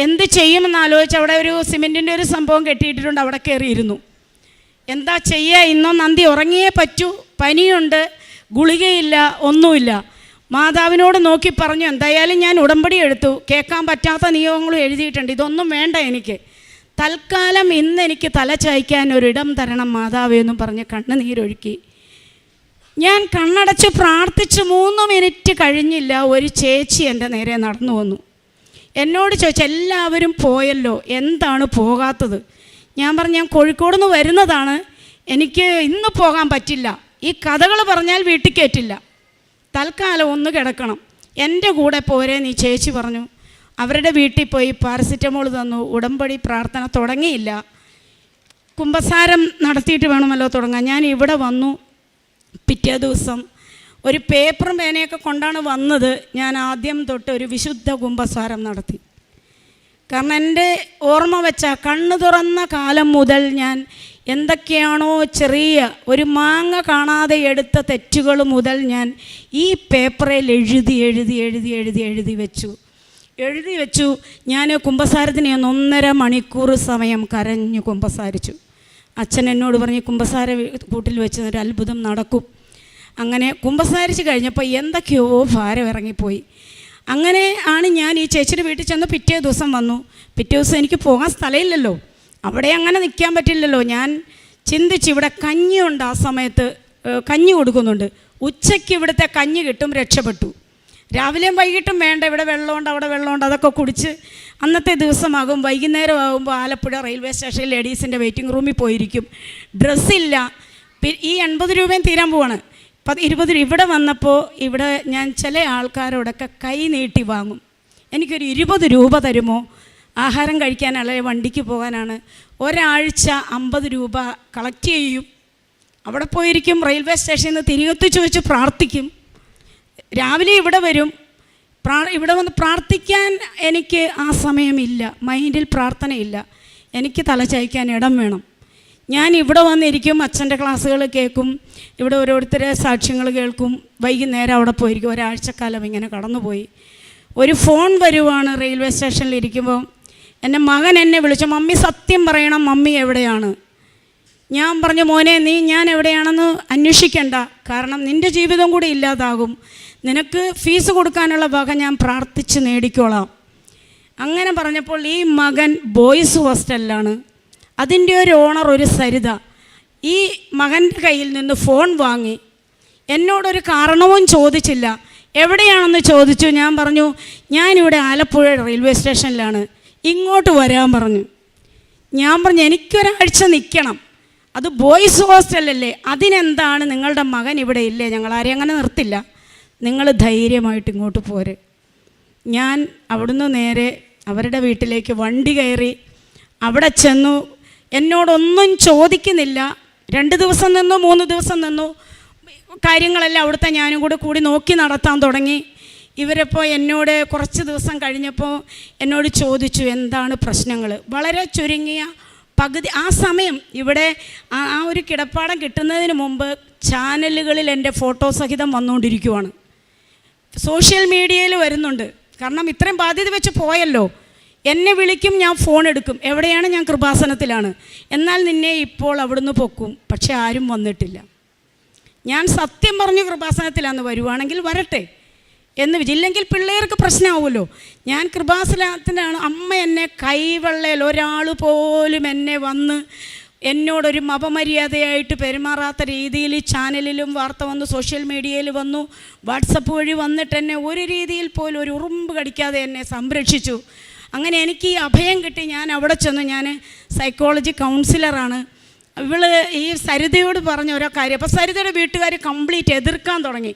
എന്ത് ചെയ്യുമെന്ന് ആലോചിച്ച് അവിടെ ഒരു സിമെൻറ്റിൻ്റെ ഒരു സംഭവം കെട്ടിയിട്ടിട്ടുണ്ട്, അവിടെ കയറിയിരുന്നു. എന്താ ചെയ്യുക? ഇന്നോ നന്ദി ഉറങ്ങിയേ പറ്റൂ, പനിയുണ്ട്, ഗുളികയില്ല, ഒന്നുമില്ല. മാതാവിനോട് നോക്കി പറഞ്ഞു, എന്തായാലും ഞാൻ ഉടമ്പടി എടുത്തു, കേൾക്കാൻ പറ്റാത്ത നിയോഗങ്ങളും എഴുതിയിട്ടുണ്ട്, ഇതൊന്നും വേണ്ട എനിക്ക്. തൽക്കാലം ഇന്ന് എനിക്ക് തല ചായ്ക്കാൻ ഒരിടം തരണം മാതാവേ എന്നും പറഞ്ഞ് കണ്ണുനീരൊഴുക്കി. ഞാൻ കണ്ണടച്ച് പ്രാർത്ഥിച്ച് 3 മിനിറ്റ് കഴിഞ്ഞില്ല, ഒരു ചേച്ചി എൻ്റെ നേരെ നടന്നു വന്നു. എന്നോട് ചോദിച്ചു, എല്ലാവരും പോയല്ലോ, എന്താണ് പോകാത്തത്? ഞാൻ പറഞ്ഞു, ഞാൻ കോഴിക്കോട് നിന്ന് വരുന്നതാണ്, എനിക്ക് ഇന്ന് പോകാൻ പറ്റില്ല. ഈ കഥകൾ പറഞ്ഞാൽ വീട്ടിൽ കയറ്റില്ല, തൽക്കാലം ഒന്ന് കിടക്കണം, എൻ്റെ കൂടെ പോരെ നീ. ചേച്ചി പറഞ്ഞു. അവരുടെ വീട്ടിൽ പോയി പാരസിറ്റമോൾ തന്നു. ഉടമ്പടി പ്രാർത്ഥന തുടങ്ങിയില്ല, കുമ്പസാരം നടത്തിയിട്ട് വേണമല്ലോ തുടങ്ങാൻ. ഞാൻ ഇവിടെ വന്നു. പിറ്റേ ദിവസം ഒരു പേപ്പറും പേനയൊക്കെ കൊണ്ടാണ് വന്നത്. ഞാൻ ആദ്യം തൊട്ട് ഒരു വിശുദ്ധ കുമ്പസാരം നടത്തി. കാരണം എൻ്റെ ഓർമ്മ വെച്ച കണ്ണു തുറന്ന കാലം മുതൽ ഞാൻ എന്തൊക്കെയാണോ ചെറിയ ഒരു മാങ്ങ കാണാതെ എടുത്ത തെറ്റുകൾ മുതൽ ഞാൻ ഈ പേപ്പറിൽ എഴുതി വെച്ചു. ഞാൻ കുമ്പസാരത്തിന് 1.5 മണിക്കൂർ സമയം കരഞ്ഞു കുമ്പസാരിച്ചു. അച്ഛൻ എന്നോട് പറഞ്ഞ്, കുമ്പസാര കൂട്ടിൽ വെച്ച് ഒരു അത്ഭുതം നടക്കും. അങ്ങനെ കുമ്പസാരിച്ച് കഴിഞ്ഞപ്പോൾ എന്തൊക്കെയോ ഭാരം ഇറങ്ങിപ്പോയി. അങ്ങനെ ആണ് ഞാൻ ഈ ചേച്ചിയുടെ വീട്ടിൽ ചെന്ന് പിറ്റേ ദിവസം വന്നു. പിറ്റേ ദിവസം എനിക്ക് പോകാൻ സ്ഥലമില്ലല്ലോ, അവിടെ അങ്ങനെ നിൽക്കാൻ പറ്റില്ലല്ലോ. ഞാൻ ചിന്തിച്ച്, ഇവിടെ കഞ്ഞിയുണ്ട്, ആ സമയത്ത് കഞ്ഞി കൊടുക്കുന്നുണ്ട്, ഉച്ചയ്ക്ക് ഇവിടുത്തെ കഞ്ഞി കിട്ടും, രക്ഷപ്പെട്ടു. രാവിലെയും വൈകിട്ടും വേണ്ട, ഇവിടെ വെള്ളമുണ്ട് അവിടെ വെള്ളമുണ്ട്, അതൊക്കെ കുടിച്ച് അന്നത്തെ ദിവസമാകും. വൈകുന്നേരം ആകുമ്പോൾ ആലപ്പുഴ റെയിൽവേ സ്റ്റേഷനിൽ ലേഡീസിൻ്റെ വെയിറ്റിംഗ് റൂമിൽ പോയിരിക്കും. ഡ്രസ്സില്ല. ഈ 80 രൂപയും തീരാൻ പോവാണ്. 20 രൂപ. ഇവിടെ വന്നപ്പോൾ ഇവിടെ ഞാൻ ചില ആൾക്കാരോടൊക്കെ കൈ നീട്ടി വാങ്ങും. എനിക്കൊരു 20 രൂപ തരുമോ, ആഹാരം കഴിക്കാനല്ല വണ്ടിക്ക് പോകാനാണ്. ഒരാഴ്ച 50 രൂപ കളക്ട് ചെയ്യും. അവിടെ പോയിരിക്കും. റെയിൽവേ സ്റ്റേഷനിൽ നിന്ന് തിരികെത്തി ചോദിച്ച് പ്രാർത്ഥിക്കും. രാവിലെ ഇവിടെ വരും. ഇവിടെ വന്ന് പ്രാർത്ഥിക്കാൻ എനിക്ക് ആ സമയമില്ല. മൈൻഡിൽ പ്രാർത്ഥനയില്ല. എനിക്ക് തലചായ്ക്കാൻ ഇടം വേണം. ഞാൻ ഇവിടെ വന്നിരിക്കും, അച്ഛൻ്റെ ക്ലാസ്സുകൾ കേൾക്കും, ഇവിടെ ഓരോരുത്തരെ സാക്ഷ്യങ്ങൾ കേൾക്കും. വൈകുന്നേരം അവിടെ പോയിരിക്കും. ഒരാഴ്ചക്കാലം ഇങ്ങനെ കടന്നുപോയി. ഒരു ഫോൺ വരുവാണ് റെയിൽവേ സ്റ്റേഷനിൽ ഇരിക്കുമ്പോൾ. എൻ്റെ മകൻ എന്നെ വിളിച്ചു, മമ്മി സത്യം പറയണം, മമ്മി എവിടെയാണ്? ഞാൻ പറഞ്ഞു, മോനെ നീ ഞാൻ എവിടെയാണെന്ന് അന്വേഷിക്കണ്ട, കാരണം നിൻ്റെ ജീവിതം കൂടി ഇല്ലാതാകും. നിനക്ക് ഫീസ് കൊടുക്കാനുള്ള വക ഞാൻ പ്രാർത്ഥിച്ച് നേടിക്കോളാം. അങ്ങനെ പറഞ്ഞപ്പോൾ ഈ മകൻ ബോയ്സ് ഹോസ്റ്റലിലാണ്. അതിൻ്റെ ഒരു ഓണർ ഒരു സരിത ഈ മകൻ്റെ കയ്യിൽ നിന്ന് ഫോൺ വാങ്ങി. എന്നോടൊരു കാരണവും ചോദിച്ചില്ല. എവിടെയാണെന്ന് ചോദിച്ചു. ഞാൻ പറഞ്ഞു, ഞാനിവിടെ ആലപ്പുഴ റെയിൽവേ സ്റ്റേഷനിലാണ്, ഇങ്ങോട്ട് വരാൻ പറഞ്ഞു. ഞാൻ പറഞ്ഞു, എനിക്കൊരാഴ്ച നിൽക്കണം, അത് ബോയ്സ് ഹോസ്റ്റലല്ലേ, അതിനെന്താണ്, നിങ്ങളുടെ മകൻ ഇവിടെ ഇല്ലേ, ഞങ്ങളാരെയും അങ്ങനെ നിർത്തില്ല, നിങ്ങൾ ധൈര്യമായിട്ട് ഇങ്ങോട്ട് പോരെ. ഞാൻ അവിടുന്ന് നേരെ അവരുടെ വീട്ടിലേക്ക് വണ്ടി കയറി. അവിടെ ചെന്നു. എന്നോടൊന്നും ചോദിക്കുന്നില്ല. 2 ദിവസം നിന്നു, 3 ദിവസം നിന്നു. കാര്യങ്ങളെല്ലാം അവിടുത്തെ ഞാനും കൂടി നോക്കി നടത്താൻ തുടങ്ങി. ഇവരിപ്പോൾ എന്നോട് കുറച്ച് ദിവസം കഴിഞ്ഞപ്പോൾ എന്നോട് ചോദിച്ചു, എന്താണ് പ്രശ്നങ്ങൾ. വളരെ ചുരുങ്ങിയ പകുതി ആ സമയം ഇവിടെ ആ ഒരു കിടപ്പാടം കിട്ടുന്നതിന് മുമ്പ് ചാനലുകളിൽ എൻ്റെ ഫോട്ടോ സഹിതം വന്നുകൊണ്ടിരിക്കുവാണ്. സോഷ്യൽ മീഡിയയിൽ വരുന്നുണ്ട്. കാരണം ഇത്രയും ബാധ്യത വെച്ച് പോയല്ലോ. എന്നെ വിളിക്കും, ഞാൻ ഫോൺ എടുക്കും. എവിടെയാണ്? ഞാൻ കൃപാസനത്തിലാണ്. എന്നാൽ നിന്നെ ഇപ്പോൾ അവിടുന്ന് പൊക്കും. പക്ഷെ ആരും വന്നിട്ടില്ല. ഞാൻ സത്യം പറഞ്ഞു കൃപാസനത്തിലാന്ന്, വരുവാണെങ്കിൽ വരട്ടെ എന്ന് ഇല്ലെങ്കിൽ പിള്ളേർക്ക് പ്രശ്നമാവുമല്ലോ. ഞാൻ കൃപാസനത്തിലാണ്. അമ്മ എന്നെ കൈവെള്ളയിൽ ഒരാൾ പോലും എന്നെ വന്ന് എന്നോടൊരു അപമര്യാദയായിട്ട് പെരുമാറാത്ത രീതിയിൽ ചാനലിലും വാർത്ത വന്നു, സോഷ്യൽ മീഡിയയിൽ വന്നു, വാട്സപ്പ് വഴി വന്നിട്ട് എന്നെ ഒരു രീതിയിൽ പോലും ഒരു ഉറുമ്പ് കടിക്കാതെ എന്നെ സംരക്ഷിച്ചു. അങ്ങനെ എനിക്ക് ഈ അഭയം കിട്ടി. ഞാൻ അവിടെ ചെന്നു. ഞാൻ സൈക്കോളജി കൗൺസിലറാണ്. ഇവള് ഈ സരിതയോട് പറഞ്ഞ ഓരോ കാര്യം. അപ്പോൾ സരിതയുടെ വീട്ടുകാർ കംപ്ലീറ്റ് എതിർക്കാൻ തുടങ്ങി.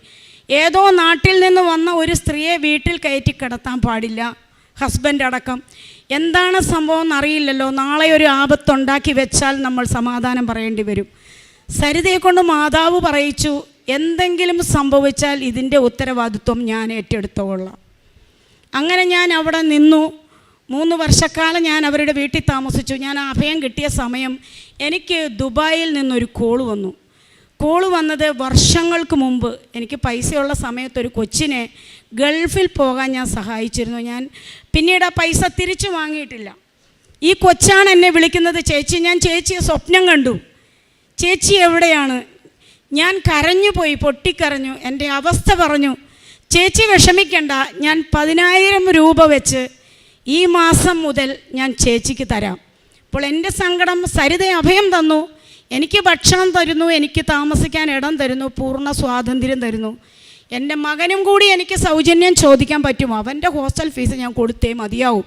ഏതോ നാട്ടിൽ നിന്ന് വന്ന ഒരു സ്ത്രീയെ വീട്ടിൽ കയറ്റി കിടത്താൻ പാടില്ല, ഹസ്ബൻഡ് അടക്കം. എന്താണ് സംഭവം എന്നറിയില്ലല്ലോ, നാളെ ഒരു ആപത്തുണ്ടാക്കി വെച്ചാൽ നമ്മൾ സമാധാനം പറയേണ്ടി വരും. സരിതയെ കൊണ്ട് മാതാവ് പറയിച്ചു, എന്തെങ്കിലും സംഭവിച്ചാൽ ഇതിൻ്റെ ഉത്തരവാദിത്വം ഞാൻ ഏറ്റെടുത്തോളാം. അങ്ങനെ ഞാൻ അവിടെ നിന്നു. 3 വർഷക്കാലം ഞാൻ അവരുടെ വീട്ടിൽ താമസിച്ചു. ഞാൻ അഭയം കിട്ടിയ സമയം എനിക്ക് ദുബായിൽ നിന്നൊരു കോള് വന്നു. കോള് വന്നത് വർഷങ്ങൾക്ക് മുമ്പ് എനിക്ക് പൈസയുള്ള സമയത്തൊരു കൊച്ചിനെ ഗൾഫിൽ പോകാൻ ഞാൻ സഹായിച്ചിരുന്നു. ഞാൻ പിന്നീട് ആ പൈസ തിരിച്ചു വാങ്ങിയിട്ടില്ല. ഈ കൊച്ചാണ് എന്നെ വിളിക്കുന്നത്, ചേച്ചി, ഞാൻ ചേച്ചിയെ സ്വപ്നം കണ്ടു, ചേച്ചി എവിടെയാണ്? ഞാൻ കരഞ്ഞു പോയി, പൊട്ടിക്കരഞ്ഞു, എൻ്റെ അവസ്ഥ പറഞ്ഞു. ചേച്ചി വിഷമിക്കണ്ട, ഞാൻ 10,000 രൂപ വെച്ച് ഈ മാസം മുതൽ ഞാൻ ചേച്ചിക്ക് തരാം. അപ്പോൾ എൻ്റെ സങ്കടം, സരിത അഭയം തന്നു, എനിക്ക് ഭക്ഷണം തരുന്നു, എനിക്ക് താമസിക്കാൻ ഇടം തരുന്നു, പൂർണ്ണ സ്വാതന്ത്ര്യം തരുന്നു. എൻ്റെ മകനും കൂടി എനിക്ക് സൗജന്യം ചോദിക്കാൻ പറ്റുമോ? അവൻ്റെ ഹോസ്റ്റൽ ഫീസ് ഞാൻ കൊടുത്തേ മതിയാവും.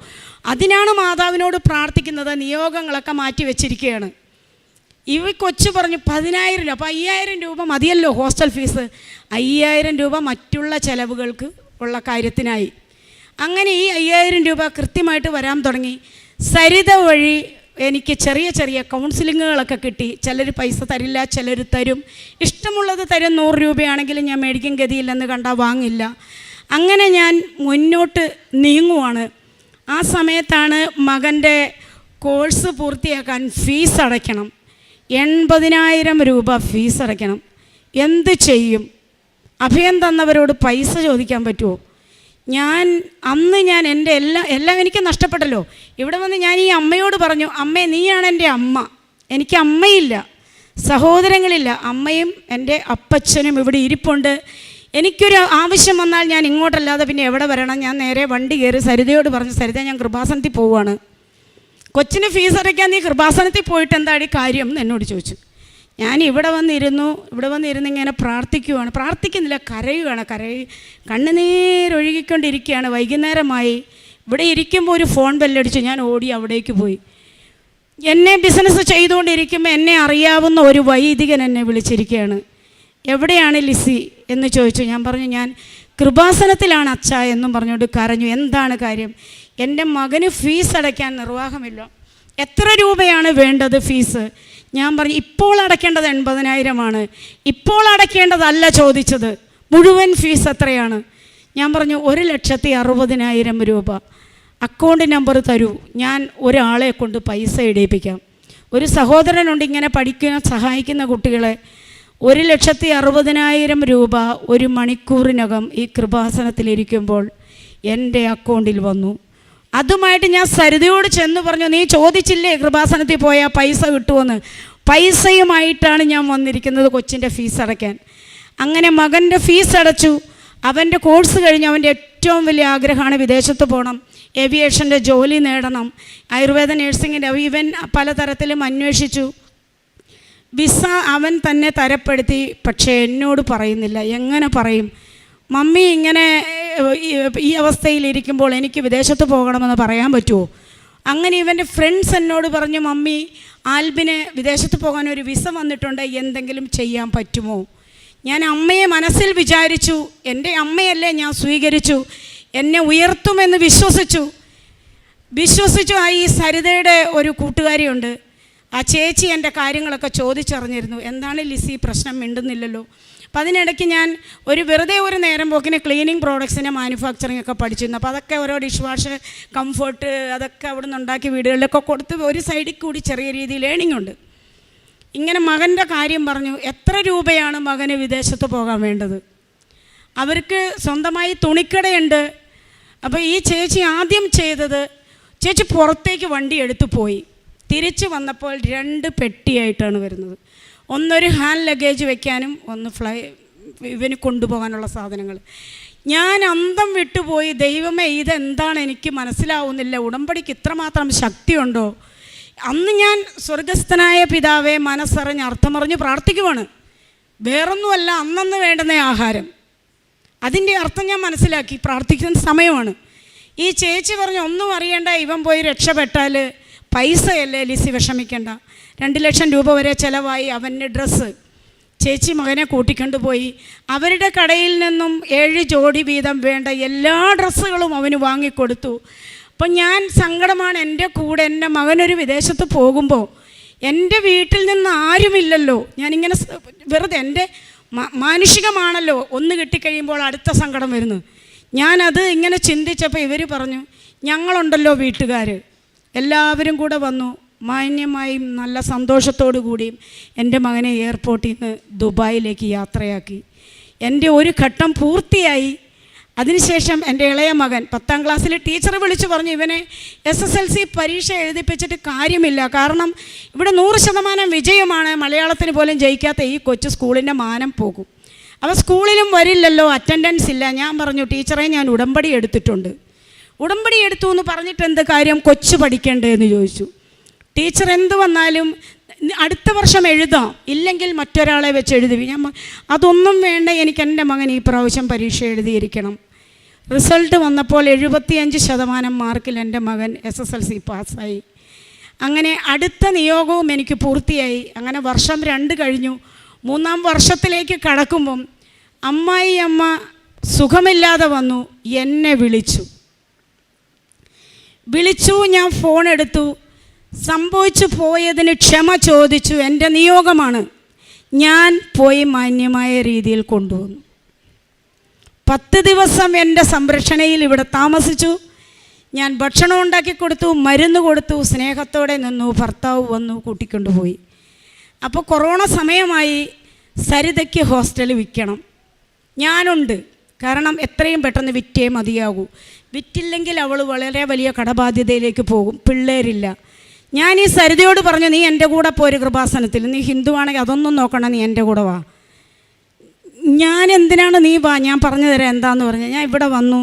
അതിനാണ് മാതാവിനോട് പ്രാർത്ഥിക്കുന്നത്. നിയോഗങ്ങളൊക്കെ മാറ്റി വെച്ചിരിക്കുകയാണ്. ഈ കൊച്ചു പറഞ്ഞു 10,000 രൂപ. അപ്പോൾ 5,000 രൂപ മതിയല്ലോ ഹോസ്റ്റൽ ഫീസ്. 5,000 രൂപ മറ്റുള്ള ചിലവുകൾക്ക് ഉള്ള കാര്യത്തിനായി. അങ്ങനെ ഈ 5,000 രൂപ കൃത്യമായിട്ട് വരാൻ തുടങ്ങി. സരിത വഴി എനിക്ക് ചെറിയ ചെറിയ കൗൺസിലിങ്ങുകളൊക്കെ കിട്ടി. ചിലർ പൈസ തരില്ല, ചിലർ തരും. ഇഷ്ടമുള്ളത് തരും. 100 രൂപയാണെങ്കിലും ഞാൻ മേടിക്കും, ഗതിയില്ലെന്ന് കണ്ടാൽ വാങ്ങില്ല. അങ്ങനെ ഞാൻ മുന്നോട്ട് നീങ്ങുവാണ്. ആ സമയത്താണ് മകൻ്റെ കോഴ്സ് പൂർത്തിയാക്കാൻ ഫീസ് അടയ്ക്കണം. 80,000 രൂപ ഫീസ് അടയ്ക്കണം. എന്ത് ചെയ്യും? അഭയം തന്നവരോട് പൈസ ചോദിക്കാൻ പറ്റുമോ? അന്ന് ഞാൻ എൻ്റെ എല്ലാം എനിക്ക് നഷ്ടപ്പെട്ടല്ലോ. ഇവിടെ വന്ന് ഞാൻ ഈ അമ്മയോട് പറഞ്ഞു, അമ്മേ നീയാണ് എൻ്റെ അമ്മ, എനിക്ക് അമ്മയില്ല, സഹോദരങ്ങളില്ല. അമ്മയും എൻ്റെ അപ്പച്ചനും ഇവിടെ ഇരിപ്പുണ്ട്. എനിക്കൊരു ആവശ്യം വന്നാൽ ഞാൻ ഇങ്ങോട്ടല്ലാതെ പിന്നെ എവിടെ വരണം? ഞാൻ നേരെ വണ്ടി കയറി സരിതയോട് പറഞ്ഞു, സരിത ഞാൻ കൃപാസനത്തിൽ പോവുകയാണ്, കൊച്ചിന് ഫീസ് അടയ്ക്കാൻ നീ കൃപാസനത്തിൽ പോയിട്ട് എന്താടി കാര്യം എന്ന് എന്നോട് ചോദിച്ചു. ഞാൻ ഇവിടെ വന്നിരുന്ന് ഇങ്ങനെ പ്രാർത്ഥിക്കുന്നില്ല, കണ്ണുനീരൊഴുകിക്കൊണ്ടിരിക്കുകയാണ്. വൈകുന്നേരമായി. ഇവിടെ ഇരിക്കുമ്പോൾ ഒരു ഫോൺ ബെല്ലടിച്ചു. ഞാൻ ഓടി അവിടേക്ക് പോയി. എന്നെ ബിസിനസ് ചെയ്തുകൊണ്ടിരിക്കുമ്പോൾ എന്നെ അറിയാവുന്ന ഒരു വൈദികൻ എന്നെ വിളിച്ചിരിക്കുകയാണ്. എവിടെയാണ് ലിസി എന്ന് ചോദിച്ചു. ഞാൻ പറഞ്ഞു ഞാൻ കൃപാസനത്തിലാണ് അച്ഛാ എന്നും പറഞ്ഞുകൊണ്ട് കരഞ്ഞു. എന്താണ് കാര്യം? എൻ്റെ മകന് ഫീസ് അടയ്ക്കാൻ നിർവാഹമില്ല. എത്ര രൂപയാണ് വേണ്ടത് ഫീസ്? ഞാൻ പറഞ്ഞു ഇപ്പോൾ അടയ്ക്കേണ്ടത് 80,000 ഇപ്പോൾ അടയ്ക്കേണ്ടതല്ല ചോദിച്ചത്, മുഴുവൻ ഫീസ് എത്രയാണ്? ഞാൻ പറഞ്ഞു 1,60,000 രൂപ. അക്കൗണ്ട് നമ്പർ തരൂ, ഞാൻ ഒരാളെ കൊണ്ട് പൈസ ഇടിയിപ്പിക്കാം. ഒരു സഹോദരനുണ്ട് ഇങ്ങനെ പഠിക്കുന്ന സഹായിക്കുന്ന കുട്ടികളെ. 1,60,000 രൂപ ഒരു മണിക്കൂറിനകം ഈ കൃപാസനത്തിലിരിക്കുമ്പോൾ എൻ്റെ അക്കൗണ്ടിൽ വന്നു. അതുമായിട്ട് ഞാൻ സരിതയോട് ചെന്ന് പറഞ്ഞു, നീ ചോദിച്ചില്ലേ കൃപാസനത്തിൽ പോയാൽ പൈസ കിട്ടുമെന്ന്? പൈസയുമായിട്ടാണ് ഞാൻ വന്നിരിക്കുന്നത് കൊച്ചിൻ്റെ ഫീസ് അടയ്ക്കാൻ. അങ്ങനെ മകൻ്റെ ഫീസ് അടച്ചു. അവൻ്റെ കോഴ്സ് കഴിഞ്ഞ് അവൻ്റെ ഏറ്റവും വലിയ ആഗ്രഹമാണ് വിദേശത്ത് പോകണം, ഏവിയേഷൻ്റെ ജോലി നേടണം, ആയുർവേദ നഴ്സിങ്ങിൻ്റെ. ഇവൻ പലതരത്തിലും അന്വേഷിച്ചു. വിസ അവൻ തന്നെ തരപ്പെടുത്തി. പക്ഷേ എന്നോട് പറയുന്നില്ല. എങ്ങനെ പറയും? മമ്മി ഇങ്ങനെ ഈ അവസ്ഥയിലിരിക്കുമ്പോൾ എനിക്ക് വിദേശത്ത് പോകണമെന്ന് പറയാൻ പറ്റുമോ? അങ്ങനെ ഇവൻ്റെ ഫ്രണ്ട്സ് എന്നോട് പറഞ്ഞു, മമ്മി ആൽബിന് വിദേശത്ത് പോകാൻ ഒരു വിസ വന്നിട്ടുണ്ട്, എന്തെങ്കിലും ചെയ്യാൻ പറ്റുമോ? ഞാൻ അമ്മയെ മനസ്സിൽ വിചാരിച്ചു. എൻ്റെ അമ്മയല്ലേ, ഞാൻ സ്വീകരിച്ചു. എന്നെ ഉയർത്തുമെന്ന് വിശ്വസിച്ചു. ഈ സരിതയുടെ ഒരു കൂട്ടുകാരിയുണ്ട്, ആ ചേച്ചി എൻ്റെ കാര്യങ്ങളൊക്കെ ചോദിച്ചറിഞ്ഞിരുന്നു. എന്താണ് ലിസി പ്രശ്നം, മിണ്ടുന്നില്ലല്ലോ. അപ്പം അതിനിടയ്ക്ക് ഞാൻ വെറുതെ ഒരു നേരം പോക്കിന് ക്ലീനിങ് പ്രോഡക്ട്സിൻ്റെ മാനുഫാക്ചറിങ് ഒക്കെ പഠിച്ചിരുന്നു. അപ്പോൾ അതൊക്കെ ഓരോ ഡിഷ് വാഷ്, കംഫർട്ട്, അതൊക്കെ അവിടെ നിന്ന് ഉണ്ടാക്കി വീടുകളിലൊക്കെ കൊടുത്ത് ഒരു സൈഡിൽ കൂടി ചെറിയ രീതിയിൽ ഏണിംഗ് ഉണ്ട്. ഇങ്ങനെ മകൻ്റെ കാര്യം പറഞ്ഞു. എത്ര രൂപയാണ് മകന് വിദേശത്ത് പോകാൻ വേണ്ടത്? അവർക്ക് സ്വന്തമായി തുണിക്കടയുണ്ട്. അപ്പോൾ ഈ ചേച്ചി ആദ്യം ചെയ്തത്, ചേച്ചി പുറത്തേക്ക് വണ്ടി എടുത്തു പോയി. തിരിച്ച് വന്നപ്പോൾ 2 പെട്ടിയായിട്ടാണ് വരുന്നത്. ഒന്നൊരു ഹാൻഡ് ലഗേജ് വെക്കാനും ഒന്ന് ഇവന് കൊണ്ടുപോകാനുള്ള സാധനങ്ങൾ. ഞാൻ അന്തം വിട്ടുപോയി. ദൈവമേ, ഇതെന്താണ് എനിക്ക് മനസ്സിലാവുന്നില്ല. ഉടമ്പടിക്ക് ഇത്രമാത്രം ശക്തിയുണ്ടോ? അന്ന് ഞാൻ സ്വർഗസ്ഥനായ പിതാവെ മനസ്സറിഞ്ഞ് അർത്ഥമറിഞ്ഞ് പ്രാർത്ഥിക്കുവാണ്. വേറൊന്നുമല്ല, അന്നന്ന് വേണ്ടുന്ന ആഹാരം, അതിൻ്റെ അർത്ഥം ഞാൻ മനസ്സിലാക്കി. പ്രാർത്ഥിക്കുന്ന സമയമാണ്. ഈ ചേച്ചി പറഞ്ഞു, ഒന്നും അറിയണ്ട, ഇവൻ പോയി രക്ഷപ്പെട്ടാൽ പൈസയല്ലേ ലിസി, വിഷമിക്കണ്ട. 2 ലക്ഷം രൂപ വരെ ചിലവായി. അവൻ്റെ ഡ്രസ്സ് ചേച്ചി മകനെ കൂട്ടിക്കൊണ്ടുപോയി. അവരുടെ കടയിൽ നിന്നും 7 ജോഡി വീതം വേണ്ട എല്ലാ ഡ്രസ്സുകളും അവന് വാങ്ങിക്കൊടുത്തു. അപ്പം ഞാൻ സങ്കടമാണ്. എൻ്റെ കൂടെ എൻ്റെ മകനൊരു വിദേശത്ത് പോകുമ്പോൾ എൻ്റെ വീട്ടിൽ നിന്ന് ആരുമില്ലല്ലോ. ഞാനിങ്ങനെ വെറുതെ എൻ്റെ മാനുഷികമാണല്ലോ, ഒന്ന് കിട്ടിക്കഴിയുമ്പോൾ അടുത്ത സങ്കടം വരുന്നു. ഞാനത് ഇങ്ങനെ ചിന്തിച്ചപ്പോൾ ഇവർ പറഞ്ഞു, ഞങ്ങളുണ്ടല്ലോ വീട്ടുകാർ, എല്ലാവരും കൂടെ വന്നു. മാന്യമായും നല്ല സന്തോഷത്തോടു കൂടിയും എൻ്റെ മകനെ എയർപോർട്ടിൽ നിന്ന് ദുബായിലേക്ക് യാത്രയാക്കി. എൻ്റെ ഒരു ഘട്ടം പൂർത്തിയായി. അതിനുശേഷം എൻ്റെ ഇളയ മകൻ 10ാം ക്ലാസ്സിൽ ടീച്ചർ വിളിച്ചു പറഞ്ഞു, ഇവനെ SSLC പരീക്ഷ എഴുതിപ്പിച്ചിട്ട് കാര്യമില്ല, കാരണം ഇവിടെ 100% വിജയമാണ്, മലയാളത്തിന് പോലും ജയിക്കാത്ത ഈ കൊച്ചു സ്കൂളിൻ്റെ മാനം പോകും, അവ സ്കൂളിലും വരില്ലല്ലോ, അറ്റൻഡൻസ് ഇല്ല. ഞാൻ പറഞ്ഞു, ടീച്ചറെ ഞാൻ ഉടമ്പടി എടുത്തിട്ടുണ്ട്. ഉടമ്പടി എടുത്തു എന്ന് പറഞ്ഞിട്ട് എന്ത് കാര്യം, കൊച്ചു പഠിക്കണ്ടേ എന്ന് ചോദിച്ചു. ടീച്ചർ എന്ത് വന്നാലും അടുത്ത വർഷം എഴുതാം, ഇല്ലെങ്കിൽ മറ്റൊരാളെ വെച്ച് എഴുതി. ഞാൻ അതൊന്നും വേണ്ട, എനിക്ക് എൻ്റെ മകൻ ഈ പ്രാവശ്യം പരീക്ഷ എഴുതിയിരിക്കണം. റിസൾട്ട് വന്നപ്പോൾ 75% മാർക്കിൽ എൻ്റെ മകൻ SSLC പാസ്സായി. അങ്ങനെ അടുത്ത നിയോഗവും എനിക്ക് പൂർത്തിയായി. അങ്ങനെ വർഷം 2 കഴിഞ്ഞു. 3ാം വർഷത്തിലേക്ക് കടക്കുമ്പം അമ്മ സുഖമില്ലാതെ വന്നു. എന്നെ വിളിച്ചു. ഞാൻ ഫോൺ എടുത്തു. സംഭവിച്ചു പോയതിന് ക്ഷമ ചോദിച്ചു. എൻ്റെ നിയോഗമാണ്. ഞാൻ പോയി മാന്യമായ രീതിയിൽ കൊണ്ടുവന്നു. 10 ദിവസം എൻ്റെ സംരക്ഷണയിൽ ഇവിടെ താമസിച്ചു. ഞാൻ ഭക്ഷണം ഉണ്ടാക്കി കൊടുത്തു, മരുന്ന് കൊടുത്തു, സ്നേഹത്തോടെ നിന്നു. ഭർത്താവ് വന്നു, കൂട്ടിക്കൊണ്ടുപോയി. അപ്പോൾ കൊറോണ സമയമായി. സരിതയ്ക്ക് ഹോസ്റ്റലിൽ വിൽക്കണം. ഞാനുണ്ട്, കാരണം എത്രയും പെട്ടെന്ന് വിറ്റേ മതിയാകൂ. വിറ്റില്ലെങ്കിൽ അവൾ വളരെ വലിയ കടബാധ്യതയിലേക്ക് പോകും. പിള്ളേരില്ല. ഞാൻ ഈ സരിതയോട് പറഞ്ഞു, നീ എൻ്റെ കൂടെ പോര് കൃപാസനത്തിൽ, നീ ഹിന്ദുവാണെങ്കിൽ അതൊന്നും നോക്കണം, നീ എൻ്റെ കൂടെ വാ. ഞാൻ എന്തിനാണ്, നീ വാ, ഞാൻ പറഞ്ഞു തരാം എന്താന്ന് പറഞ്ഞു. ഞാൻ ഇവിടെ വന്നു.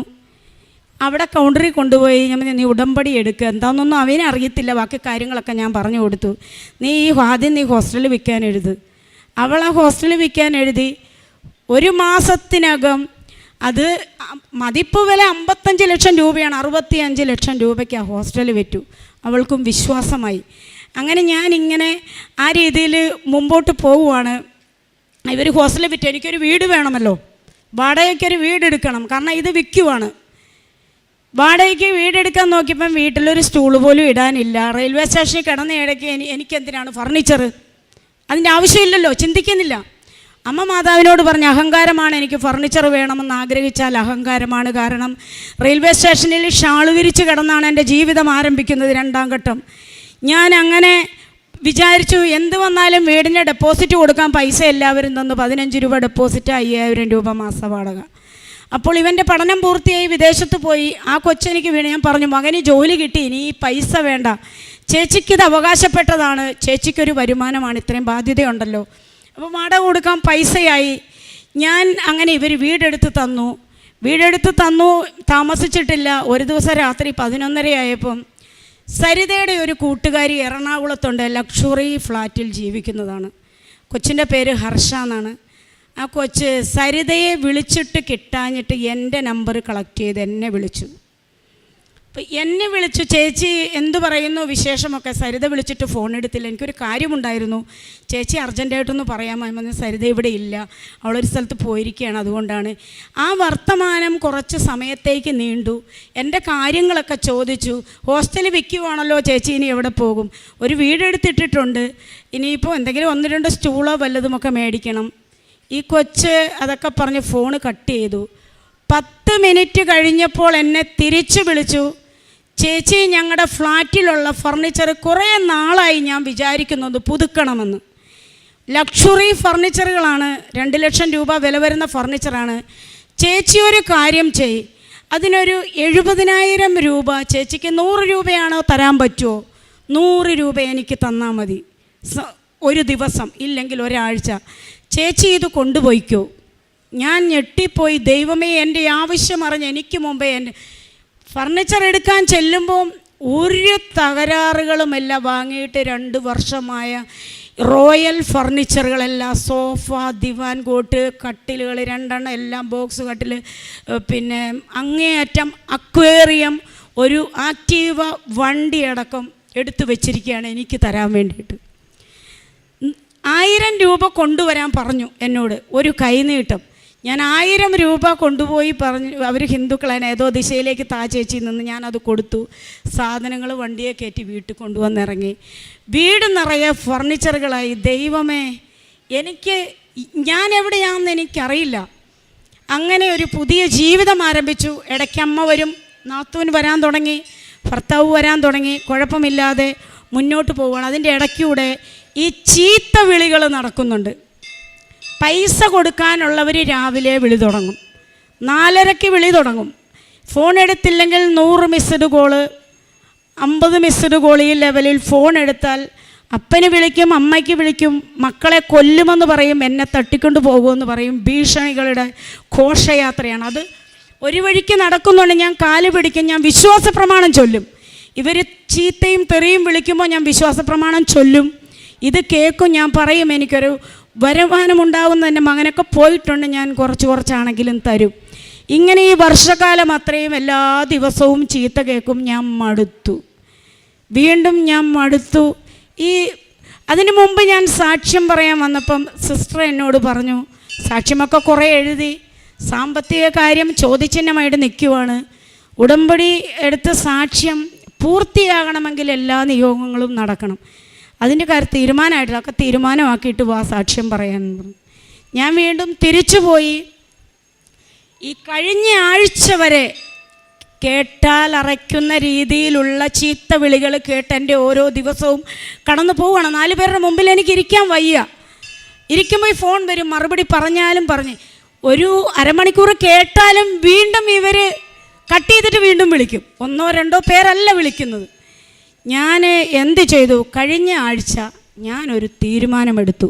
അവിടെ കൗണ്ടറിൽ കൊണ്ടുപോയി ഞാൻ നീ ഉടമ്പടി എടുക്കുക, എന്താണെന്നൊന്നും അവനെ അറിയത്തില്ല. ബാക്കി കാര്യങ്ങളൊക്കെ ഞാൻ പറഞ്ഞു കൊടുത്തു. നീ ആദ്യം ഹോസ്റ്റലിൽ വിൽക്കാൻ എഴുത്. അവളെ ഹോസ്റ്റലിൽ വിൽക്കാൻ എഴുതി. 1 മാസത്തിനകം അത് മതിപ്പ് വില 55 ലക്ഷം രൂപയാണ്. 65 ലക്ഷം രൂപയ്ക്ക് ആ ഹോസ്റ്റലിൽ വിറ്റു. അവൾക്കും വിശ്വാസമായി. അങ്ങനെ ഞാനിങ്ങനെ ആ രീതിയിൽ മുമ്പോട്ട് പോവുകയാണ്. ഇവർ ഹോസ്റ്റലിൽ വിറ്റ് എനിക്കൊരു വീട് വേണമല്ലോ, വാടകയ്ക്കൊരു വീടെടുക്കണം, കാരണം ഇത് വിൽക്കുവാണ്. വാടകയ്ക്ക് വീടെടുക്കാൻ നോക്കിയപ്പം വീട്ടിലൊരു സ്റ്റൂൾ പോലും ഇടാനില്ല. റെയിൽവേ സ്റ്റേഷനിൽ കിടന്ന ഇടയ്ക്ക് എനിക്കെന്തിനാണ് ഫർണിച്ചർ? അതിൻ്റെ ആവശ്യമില്ലല്ലോ, ചിന്തിക്കുന്നില്ല. അമ്മ മാതാവിനോട് പറഞ്ഞ അഹങ്കാരമാണ്, എനിക്ക് ഫർണിച്ചർ വേണമെന്ന് ആഗ്രഹിച്ചാൽ അഹങ്കാരമാണ്. കാരണം റെയിൽവേ സ്റ്റേഷനിൽ ഷാൾ വിരിച്ച് കിടന്നാണ് എൻ്റെ ജീവിതം ആരംഭിക്കുന്നത്, 2ാം ഘട്ടം. ഞാൻ അങ്ങനെ വിചാരിച്ചു, എന്ത് വന്നാലും വീടിൻ്റെ ഡെപ്പോസിറ്റ് കൊടുക്കാൻ പൈസ എല്ലാവരും തന്നു. 15 രൂപ ഡെപ്പോസിറ്റ്, 5000 രൂപ മാസ വാടക. അപ്പോൾ ഇവൻ്റെ പഠനം പൂർത്തിയായി വിദേശത്ത് പോയി. ആ കൊച്ചെനിക്ക് വീണ്. ഞാൻ പറഞ്ഞു, മകന് ജോലി കിട്ടി, ഇനി ഈ പൈസ വേണ്ട, ചേച്ചിക്കിത് അവകാശപ്പെട്ടതാണ്, ചേച്ചിക്കൊരു വരുമാനമാണ്, ഇത്രയും ബാധ്യതയുണ്ടല്ലോ. അപ്പോൾ വാടക കൊടുക്കാൻ പൈസയായി. ഞാൻ അങ്ങനെ ഇവർ വീടെടുത്ത് തന്നു. താമസിച്ചിട്ടില്ല. ഒരു ദിവസം രാത്രി 11:30 ആയപ്പം സരിതയുടെ ഒരു കൂട്ടുകാരി എറണാകുളത്തുണ്ട്, ലക്ഷറി ഫ്ലാറ്റിൽ ജീവിക്കുന്നതാണ്. കൊച്ചിൻ്റെ പേര് ഹർഷ എന്നാണ്. ആ കൊച്ച് സരിതയെ വിളിച്ചിട്ട് കിട്ടാഞ്ഞിട്ട് എൻ്റെ നമ്പർ കളക്ട് ചെയ്ത് എന്നെ വിളിച്ചു. അപ്പോൾ എന്നെ വിളിച്ചു, ചേച്ചി എന്തു പറയുന്നു വിശേഷമൊക്കെ. സരിത വിളിച്ചിട്ട് ഫോൺ എടുത്തില്ല. എനിക്കൊരു കാര്യമുണ്ടായിരുന്നു, ചേച്ചി അർജൻറ്റായിട്ടൊന്ന് പറയാമെന്ന്. സരിത ഇവിടെ ഇല്ല, അവളൊരു സ്ഥലത്ത് പോയിരിക്കുകയാണ്, അതുകൊണ്ടാണ്. ആ വർത്തമാനം കുറച്ച് സമയത്തേക്ക് നീണ്ടു. എൻ്റെ കാര്യങ്ങളൊക്കെ ചോദിച്ചു. ഹോസ്റ്റലിൽ വിൽക്കുവാണല്ലോ ചേച്ചി, ഇനി എവിടെ പോകും? ഒരു വീടെടുത്തിട്ടിട്ടുണ്ട്, ഇനിയിപ്പോൾ എന്തെങ്കിലും 1-2 സ്റ്റൂളോ വല്ലതുമൊക്കെ മേടിക്കണം. ഈ കൊച്ച് അതൊക്കെ പറഞ്ഞ് ഫോൺ കട്ട് ചെയ്തു. 10 മിനിറ്റ് കഴിഞ്ഞപ്പോൾ എന്നെ തിരിച്ചു വിളിച്ചു, ചേച്ചി ഞങ്ങളുടെ ഫ്ലാറ്റിലുള്ള ഫർണിച്ചർ കുറേ നാളായി ഞാൻ വിചാരിക്കുന്നത് പുതുക്കണമെന്ന്. ലക്ഷറി ഫർണിച്ചറുകളാണ്, 2 ലക്ഷം രൂപ വില വരുന്ന ഫർണിച്ചറാണ്. ചേച്ചി ഒരു കാര്യം ചെയ്, അതിനൊരു 70,000 രൂപ, ചേച്ചിക്ക് 100 രൂപയാണോ തരാൻ പറ്റുമോ? 100 രൂപ എനിക്ക് തന്നാൽ മതി, ഒരു ദിവസം, ഇല്ലെങ്കിൽ ഒരാഴ്ച. ചേച്ചി ഇത് കൊണ്ടുപോയിക്കോ. ഞാൻ ഞെട്ടിപ്പോയി. ദൈവമേ, എൻ്റെ ആവശ്യം അറിഞ്ഞ് എനിക്ക് മുമ്പേ എൻ്റെ ഫർണിച്ചർ എടുക്കാൻ ചെല്ലുമ്പോൾ ഒരു തകരാറുകളുമെല്ലാം വാങ്ങിയിട്ട് 2 വർഷമായ റോയൽ ഫർണിച്ചറുകളെല്ലാം, സോഫ, ദിവാൻ കോട്ട്, കട്ടിലുകൾ 2 എല്ലാം ബോക്സ് കട്ടിൽ, പിന്നെ അങ്ങേയറ്റം അക്വേറിയം, ഒരു ആക്റ്റീവ വണ്ടിയടക്കം എടുത്തു വെച്ചിരിക്കുകയാണ് എനിക്ക് തരാൻ വേണ്ടിയിട്ട്. 1000 രൂപ കൊണ്ടുവരാൻ പറഞ്ഞു എന്നോട്, ഒരു കൈനീട്ടം. ഞാൻ 1000 രൂപ കൊണ്ടുപോയി പറഞ്ഞു. അവർ ഹിന്ദുക്കളാണ്, ഏതോ ദിശയിലേക്ക് ചേച്ചിയിൽ നിന്ന് ഞാനത് കൊടുത്തു. സാധനങ്ങൾ വണ്ടിയെ കയറ്റി വീട്ടിൽ കൊണ്ടുവന്നിറങ്ങി. വീട് നിറയെ ഫർണിച്ചറുകളായി. ദൈവമേ, ഞാൻ എവിടെയാണെന്ന് എനിക്കറിയില്ല. അങ്ങനെ ഒരു പുതിയ ജീവിതം ആരംഭിച്ചു. ഇടയ്ക്ക് അമ്മ വരും, നാത്തൂൻ വരാൻ തുടങ്ങി, ഭർത്താവ് വരാൻ തുടങ്ങി. കുഴപ്പമില്ലാതെ മുന്നോട്ട് പോവുകയാണ്. അതിൻ്റെ ഇടയ്ക്കൂടെ ഈ ചീത്ത വിളികൾ നടക്കുന്നുണ്ട്. പൈസ കൊടുക്കാനുള്ളവർ രാവിലെ വിളി തുടങ്ങും, 4:30 വിളി തുടങ്ങും. ഫോൺ എടുത്തില്ലെങ്കിൽ 100 മിസ്ഡ് കോള്, 50 മിസ്ഡ് കോൾ. ഈ ലെവലിൽ ഫോൺ എടുത്താൽ അപ്പന് വിളിക്കും, അമ്മയ്ക്ക് വിളിക്കും, മക്കളെ കൊല്ലുമെന്ന് പറയും, എന്നെ തട്ടിക്കൊണ്ട് പോകുമെന്ന് പറയും. ഭീഷണികളുടെ ഘോഷയാത്രയാണ് അത്. ഒരു വഴിക്ക് നടക്കുന്നുണ്ട്. ഞാൻ കാല് പിടിക്കും, ഞാൻ വിശ്വാസ പ്രമാണം ചൊല്ലും. ഇവർ ചീത്തയും തെറിയും വിളിക്കുമ്പോൾ ഞാൻ വിശ്വാസ പ്രമാണം ചൊല്ലും. ഇത് കേൾക്കും, ഞാൻ പറയും എനിക്കൊരു വരുമാനമുണ്ടാകുന്ന എൻ്റെ മകനൊക്കെ പോയിട്ടുണ്ട്, ഞാൻ കുറച്ചാണെങ്കിലും തരും. ഇങ്ങനെ ഈ വർഷക്കാലം അത്രയും എല്ലാ ദിവസവും ചീത്ത കേൾക്കും. ഞാൻ മടുത്തു, വീണ്ടും ഞാൻ മടുത്തു. അതിനു മുമ്പ് ഞാൻ സാക്ഷ്യം പറയാൻ വന്നപ്പം സിസ്റ്റർ എന്നോട് പറഞ്ഞു, സാക്ഷ്യമൊക്കെ കുറേ എഴുതി, സാമ്പത്തിക കാര്യം ചോദ്യചിഹ്നമായിട്ട് നിൽക്കുവാണ്. ഉടമ്പടി എടുത്ത സാക്ഷ്യം പൂർത്തിയാകണമെങ്കിൽ എല്ലാ നിയോഗങ്ങളും നടക്കണം. അതിൻ്റെ കാര്യം തീരുമാനമായിട്ടില്ല, ഒക്കെ തീരുമാനമാക്കിയിട്ട് വാ സാക്ഷ്യം പറയാൻ പറഞ്ഞു. ഞാൻ വീണ്ടും തിരിച്ചു പോയി. ഈ കഴിഞ്ഞ ആഴ്ച വരെ കേട്ടാൽ അറയ്ക്കുന്ന രീതിയിലുള്ള ചീത്ത വിളികൾ കേട്ട് എൻ്റെ ഓരോ ദിവസവും കടന്നു പോവുകയാണ്. 4 പേരുടെ മുമ്പിൽ എനിക്ക് ഇരിക്കാൻ വയ്യ. ഇരിക്കുമ്പോൾ ഈ ഫോൺ വരും, മറുപടി പറഞ്ഞാലും പറഞ്ഞ് ഒരു അരമണിക്കൂർ കേട്ടാലും വീണ്ടും ഇവർ കട്ട് ചെയ്തിട്ട് വീണ്ടും വിളിക്കും. 1-2 പേരല്ല വിളിക്കുന്നത്. ഞാൻ എന്ത് ചെയ്തു? കഴിഞ്ഞ ആഴ്ച ഞാനൊരു തീരുമാനമെടുത്തു.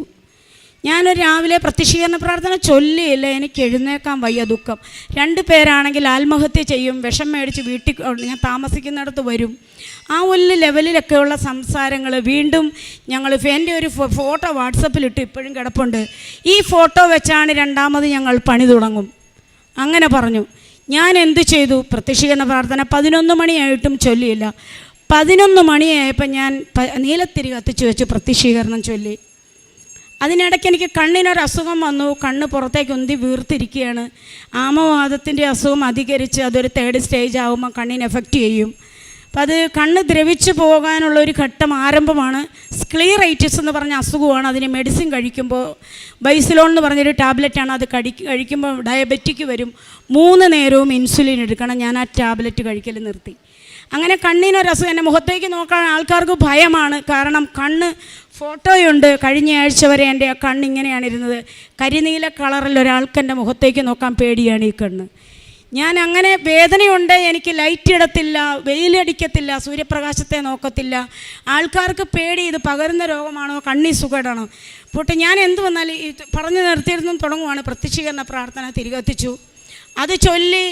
ഞാനൊരു രാവിലെ പ്രത്യക്ഷീകരണ പ്രാർത്ഥന ചൊല്ലിയില്ല, എനിക്ക് എഴുന്നേക്കാൻ വയ്യ, ദുഃഖം. 2 പേരാണെങ്കിൽ ആത്മഹത്യ ചെയ്യും, വിഷം മേടിച്ച് വീട്ടിൽ ഞാൻ താമസിക്കുന്നിടത്ത് വരും. ആ ഒരു ലെവലിലൊക്കെയുള്ള സംസാരങ്ങൾ. വീണ്ടും ഞങ്ങൾ എൻ്റെ ഒരു ഫോട്ടോ വാട്സപ്പിലിട്ട് ഇപ്പോഴും കിടപ്പുണ്ട്. ഈ ഫോട്ടോ വെച്ചാണ് രണ്ടാമത് ഞങ്ങൾ പണി തുടങ്ങും. അങ്ങനെ പറഞ്ഞു. ഞാൻ എന്ത് ചെയ്തു? പ്രത്യക്ഷീകരണ പ്രാർത്ഥന 11 മണിയായിട്ടും ചൊല്ലിയില്ല. 11 മണിയായപ്പോൾ ഞാൻ നീലത്തിരി കത്തിച്ച് വെച്ച് പ്രത്യക്ഷീകരണം ചൊല്ലി. അതിനിടയ്ക്ക് എനിക്ക് കണ്ണിനൊരസുഖം വന്നു. കണ്ണ് പുറത്തേക്ക് ഉന്തി വീർത്തിരിക്കുകയാണ്. ആമവാദത്തിൻ്റെ അസുഖം അധികരിച്ച് അതൊരു 3rd സ്റ്റേജ് ആകുമ്പോൾ കണ്ണിന് എഫക്റ്റ് ചെയ്യും. അപ്പം അത് കണ്ണ് ദ്രവിച്ചു പോകാനുള്ളൊരു ഘട്ടം ആരംഭമാണ്. സ്ക്ലീറൈറ്റിസ് എന്ന് പറഞ്ഞ അസുഖമാണ്. അതിന് മെഡിസിൻ കഴിക്കുമ്പോൾ ബൈസിലോൺ എന്ന് പറഞ്ഞൊരു ടാബ്ലറ്റാണ്. അത് കഴിക്കുമ്പോൾ ഡയബറ്റിക് വരും. 3 നേരവും ഇൻസുലിൻ എടുക്കണം. ഞാൻ ആ ടാബ്ലറ്റ് കഴിക്കൽ നിർത്തി. അങ്ങനെ കണ്ണിനൊരസുഖം. എൻ്റെ മുഖത്തേക്ക് നോക്കാൻ ആൾക്കാർക്ക് ഭയമാണ്. കാരണം കണ്ണ് ഫോട്ടോയുണ്ട്. കഴിഞ്ഞ ആഴ്ച വരെ എൻ്റെ ആ കണ്ണിങ്ങനെയാണ് ഇരുന്നത്. കരിനീല കളറിൽ ഒരാൾക്ക് എൻ്റെ മുഖത്തേക്ക് നോക്കാൻ പേടിയാണ് ഈ കണ്ണ്. ഞാൻ അങ്ങനെ വേദനയുണ്ട്. എനിക്ക് ലൈറ്റ് ഇടത്തില്ല, വെയിലടിക്കത്തില്ല, സൂര്യപ്രകാശത്തെ നോക്കത്തില്ല. ആൾക്കാർക്ക് പേടി, ഇത് പകരുന്ന രോഗമാണോ, കണ്ണി സുഖമാണോ. പോട്ടെ, ഞാൻ എന്ത് വന്നാലും ഈ പറഞ്ഞു നിർത്തിയിരുന്നും തുടങ്ങുവാണ്. പ്രത്യക്ഷീകരണ പ്രാർത്ഥന തിരികെത്തിച്ചു. അത് ചൊല്ലി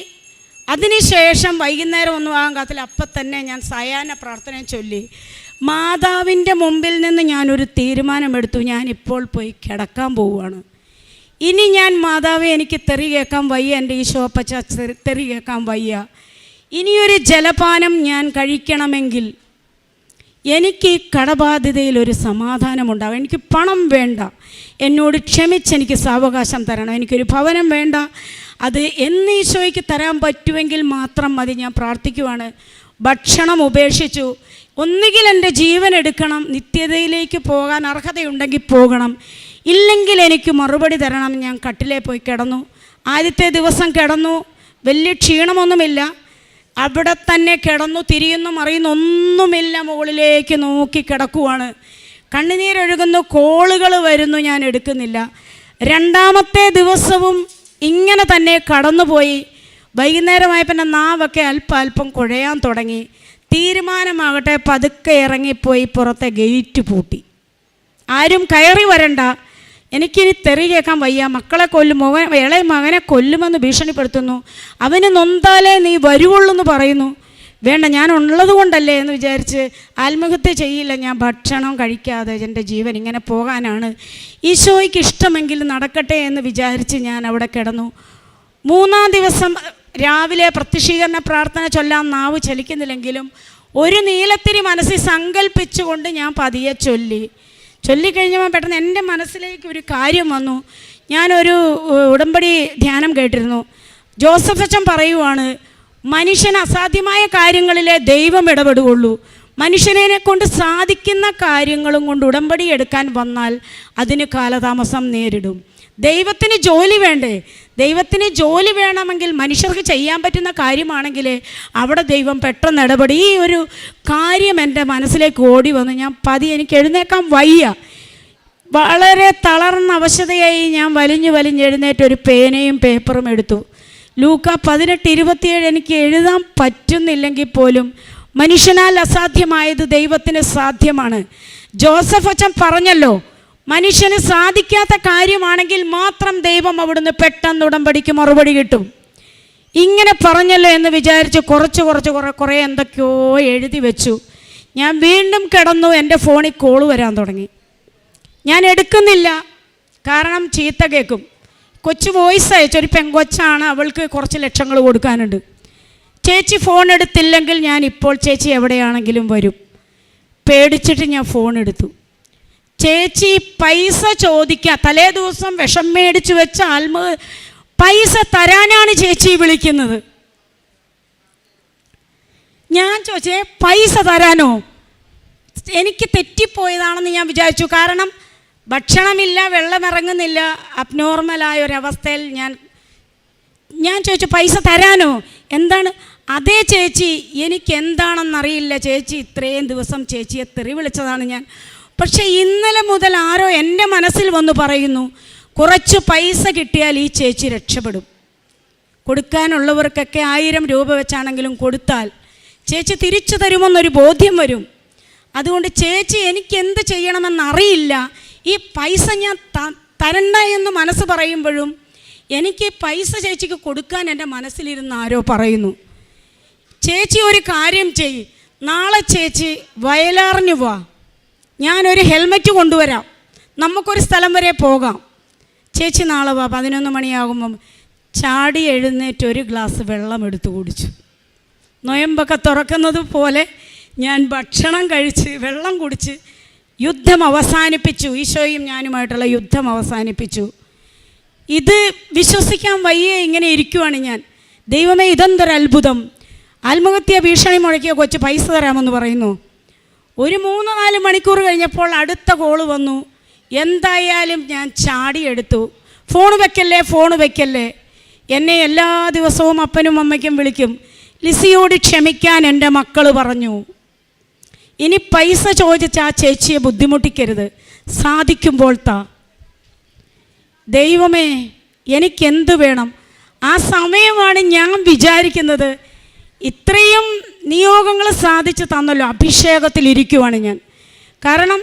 അതിനുശേഷം വൈകുന്നേരം ഒന്നും ആകാൻ കാത്തില്ല. അപ്പം തന്നെ ഞാൻ സായാഹ്ന പ്രാർത്ഥന ചൊല്ലി മാതാവിൻ്റെ മുമ്പിൽ നിന്ന് ഞാനൊരു തീരുമാനമെടുത്തു. ഞാനിപ്പോൾ പോയി കിടക്കാൻ പോവുകയാണ്. ഇനി ഞാൻ മാതാവെ, എനിക്ക് തെറി കേൾക്കാൻ വയ്യ, എൻ്റെ ഈശോപ്പച്ച തെറി കേൾക്കാൻ വയ്യ. ഇനിയൊരു ജലപാനം ഞാൻ കഴിക്കണമെങ്കിൽ എനിക്ക് ഈ കടബാധ്യതയിലൊരു സമാധാനമുണ്ടാകും. എനിക്ക് പണം വേണ്ട, എന്നോട് ക്ഷമിച്ചെനിക്ക് സാവകാശം തരണം. എനിക്കൊരു ഭവനം വേണ്ട, അത് എന്ന് ഈശോയ്ക്ക് തരാൻ പറ്റുമെങ്കിൽ മാത്രം മതി. ഞാൻ പ്രാർത്ഥിക്കുവാണ്. ഭക്ഷണം ഉപേക്ഷിച്ചു. ഒന്നുകിൽ എൻ്റെ ജീവൻ എടുക്കണം, നിത്യതയിലേക്ക് പോകാൻ അർഹതയുണ്ടെങ്കിൽ പോകണം, ഇല്ലെങ്കിൽ എനിക്ക് മറുപടി തരണം. ഞാൻ കട്ടിലേ പോയി കിടന്നു. ആദ്യത്തെ ദിവസം കിടന്നു, വലിയ ക്ഷീണമൊന്നുമില്ല. അവിടെ തന്നെ കിടന്നു, തിരിയുന്നു മറിയുന്നു ഒന്നുമില്ല. മുകളിലേക്ക് നോക്കി കിടക്കുവാണ്. കണ്ണുനീരൊഴുകുന്നു, കോളുകൾ വരുന്നു, ഞാൻ എടുക്കുന്നില്ല. 2ാമത്തെ ദിവസവും ഇങ്ങനെ തന്നെ കടന്നുപോയി. വൈകുന്നേരമായപ്പോൾ എൻ്റെ നാവൊക്കെ അല്പം കുഴയാൻ തുടങ്ങി. തീരുമാനമാകട്ടെ, പതുക്കെ ഇറങ്ങിപ്പോയി പുറത്തെ ഗേറ്റ് പൂട്ടി. ആരും കയറി വരണ്ട, എനിക്കിനി തെറി കേൾക്കാൻ വയ്യ. മക്കളെ കൊല്ലും, ഇളയ മകനെ കൊല്ലുമെന്ന് ഭീഷണിപ്പെടുത്തുന്നു. അവന് നൊന്താലേ നീ വരുവുള്ളൂ എന്ന് പറയുന്നു. വേണ്ട, ഞാൻ ഉള്ളത് കൊണ്ടല്ലേ എന്ന് വിചാരിച്ച് ആത്മഹത്യ ചെയ്യില്ല. ഞാൻ ഭക്ഷണം കഴിക്കാതെ എൻ്റെ ജീവൻ ഇങ്ങനെ പോകാനാണ്. ഈശോയ്ക്ക് ഇഷ്ടമെങ്കിൽ നടക്കട്ടെ എന്ന് വിചാരിച്ച് ഞാൻ അവിടെ കിടന്നു. 3-ാം ദിവസം രാവിലെ പ്രത്യക്ഷീകരണ പ്രാർത്ഥന ചൊല്ലാൻ നാവ് ചലിക്കുന്നില്ലെങ്കിലും ഒരു നീലത്തിരി മനസ്സിൽ സങ്കല്പിച്ചുകൊണ്ട് ഞാൻ പതിയെ ചൊല്ലിക്കഴിഞ്ഞപ്പോൾ പെട്ടെന്ന് എൻ്റെ മനസ്സിലേക്ക് ഒരു കാര്യം വന്നു. ഞാനൊരു ഉടമ്പടി ധ്യാനം കേട്ടിരുന്നു. ജോസഫ് അച്ഛൻ പറയുവാണ്, മനുഷ്യന് അസാധ്യമായ കാര്യങ്ങളിലെ ദൈവം ഇടപെടുകയുള്ളൂ. മനുഷ്യനെ കൊണ്ട് സാധിക്കുന്ന കാര്യങ്ങളും കൊണ്ട് ഉടമ്പടി എടുക്കാൻ വന്നാൽ അതിന് കാലതാമസം നേരിടും. ദൈവത്തിന് ജോലി വേണ്ടേ? ദൈവത്തിന് ജോലി വേണമെങ്കിൽ മനുഷ്യർക്ക് ചെയ്യാൻ പറ്റുന്ന കാര്യമാണെങ്കിൽ അവിടെ ദൈവം പെട്ടെന്ന് ഇടപെടി. ഈ ഒരു കാര്യം എൻ്റെ മനസ്സിലേക്ക് ഓടി വന്നു. ഞാൻ എനിക്ക് എഴുന്നേക്കാൻ വയ്യ. വളരെ തളർന്ന അവശതയായി ഞാൻ വലിഞ്ഞെഴുന്നേറ്റ് ഒരു പേനയും പേപ്പറും എടുത്തു. ലൂക്ക 18:27 എനിക്ക് എഴുതാൻ പറ്റുന്നില്ലെങ്കിൽ പോലും മനുഷ്യനാൽ അസാധ്യമായത് ദൈവത്തിന് സാധ്യമാണ്. ജോസഫ് അച്ഛൻ പറഞ്ഞല്ലോ, മനുഷ്യന് സാധിക്കാത്ത കാര്യമാണെങ്കിൽ മാത്രം ദൈവം അവിടുന്ന് പെട്ടെന്ന് ഉടമ്പടിക്ക് മറുപടി കിട്ടും. ഇങ്ങനെ പറഞ്ഞല്ലോ എന്ന് വിചാരിച്ച് കുറേ എന്തൊക്കെയോ എഴുതി വെച്ചു. ഞാൻ വീണ്ടും കിടന്നു. എൻ്റെ ഫോണിൽ കോള് വരാൻ തുടങ്ങി. ഞാൻ എടുക്കുന്നില്ല, കാരണം ചീത്ത കേൾക്കും. കൊച്ചു വോയിസ് അയച്ചൊരു പെങ്കൊച്ചാണ്, അവൾക്ക് കുറച്ച് ലക്ഷങ്ങൾ കൊടുക്കാനുണ്ട്. ചേച്ചി ഫോൺ എടുത്തില്ലെങ്കിൽ ഞാൻ ഇപ്പോൾ ചേച്ചി എവിടെയാണെങ്കിലും വരും. പേടിച്ചിട്ട് ഞാൻ ഫോൺ എടുത്തു. ചേച്ചി പൈസ ചോദിക്കുക, തലേ ദിവസം വിഷം മേടിച്ച് വെച്ച പൈസ തരാനാണ് ചേച്ചി വിളിക്കുന്നത്. ഞാൻ ചോദിച്ചേ, പൈസ തരാനോ? എനിക്ക് തെറ്റിപ്പോയതാണെന്ന് ഞാൻ വിചാരിച്ചു. കാരണം ഭക്ഷണമില്ല, വെള്ളമിറങ്ങുന്നില്ല, അബ്നോർമലായ ഒരവസ്ഥയിൽ ഞാൻ ചോദിച്ചു, പൈസ തരാനോ? എന്താണ്? അതേ ചേച്ചി, എനിക്കെന്താണെന്നറിയില്ല ചേച്ചി, ഇത്രയും ദിവസം ചേച്ചിയെ തെറി വിളിച്ചതാണ് ഞാൻ. പക്ഷേ ഇന്നലെ മുതൽ ആരോ എൻ്റെ മനസ്സിൽ വന്ന് പറയുന്നു, കുറച്ച് പൈസ കിട്ടിയാൽ ഈ ചേച്ചി രക്ഷപ്പെടും. കൊടുക്കാനുള്ളവർക്കൊക്കെ 1000 രൂപ വെച്ചാണെങ്കിലും കൊടുത്താൽ ചേച്ചി തിരിച്ചു തരുമെന്നൊരു ബോധ്യം വരും. അതുകൊണ്ട് ചേച്ചി, എനിക്ക് എന്ത് ചെയ്യണമെന്നറിയില്ല, ഈ പൈസ ഞാൻ തരണ്ട എന്ന് മനസ്സ് പറയുമ്പോഴും എനിക്ക് പൈസ ചേച്ചിക്ക് കൊടുക്കാൻ എൻ്റെ മനസ്സിലിരുന്ന് ആരോ പറയുന്നു, ചേച്ചി ഒരു കാര്യം ചെയ്യ്, നാളെ ചേച്ചി വയലാറിന് വാ, ഞാനൊരു ഹെൽമറ്റ് കൊണ്ടുവരാം, നമുക്കൊരു സ്ഥലം വരെ പോകാം, ചേച്ചി നാളെ വാ. 11 മണിയാകുമ്പം ചാടി എഴുന്നേറ്റ് ഒരു ഗ്ലാസ് വെള്ളം എടുത്ത് കുടിച്ചു. നൊയമ്പൊക്കെ തുറക്കുന്നത് പോലെ ഞാൻ ഭക്ഷണം കഴിച്ച് വെള്ളം കുടിച്ച് യുദ്ധം അവസാനിപ്പിച്ചു. ഈശോയും ഞാനുമായിട്ടുള്ള യുദ്ധം അവസാനിപ്പിച്ചു. ഇത് വിശ്വസിക്കാൻ വയ്യ, ഇങ്ങനെ ഇരിക്കുവാണ് ഞാൻ. ദൈവമേ, ഇതെന്തൊരു അത്ഭുതം! ആത്മഹത്യ ഭീഷണി മുഴക്കിയ കൊച്ച് പൈസ തരാമെന്ന് പറയുന്നു. ഒരു 3-4 മണിക്കൂർ കഴിഞ്ഞപ്പോൾ അടുത്ത കോള് വന്നു. എന്തായാലും ഞാൻ ചാടിയെടുത്തു. ഫോൺ വെക്കല്ലേ. എന്നെ എല്ലാ ദിവസവും അപ്പനും അമ്മയ്ക്കും വിളിക്കും. ലിസിയോട് ക്ഷമിക്കാൻ എൻ്റെ മക്കൾ പറഞ്ഞു. ഇനി പൈസ ചോദിച്ച് ആ ചേച്ചിയെ ബുദ്ധിമുട്ടിക്കരുത്, സാധിക്കുമ്പോൾ താ. ദൈവമേ, എനിക്കെന്ത് വേണം? ആ സമയമാണ് ഞാൻ വിചാരിക്കുന്നത്, ഇത്രയും നിയോഗങ്ങൾ സാധിച്ചു തന്നല്ലോ, അഭിഷേകത്തിലിരിക്കുവാണ് ഞാൻ. കാരണം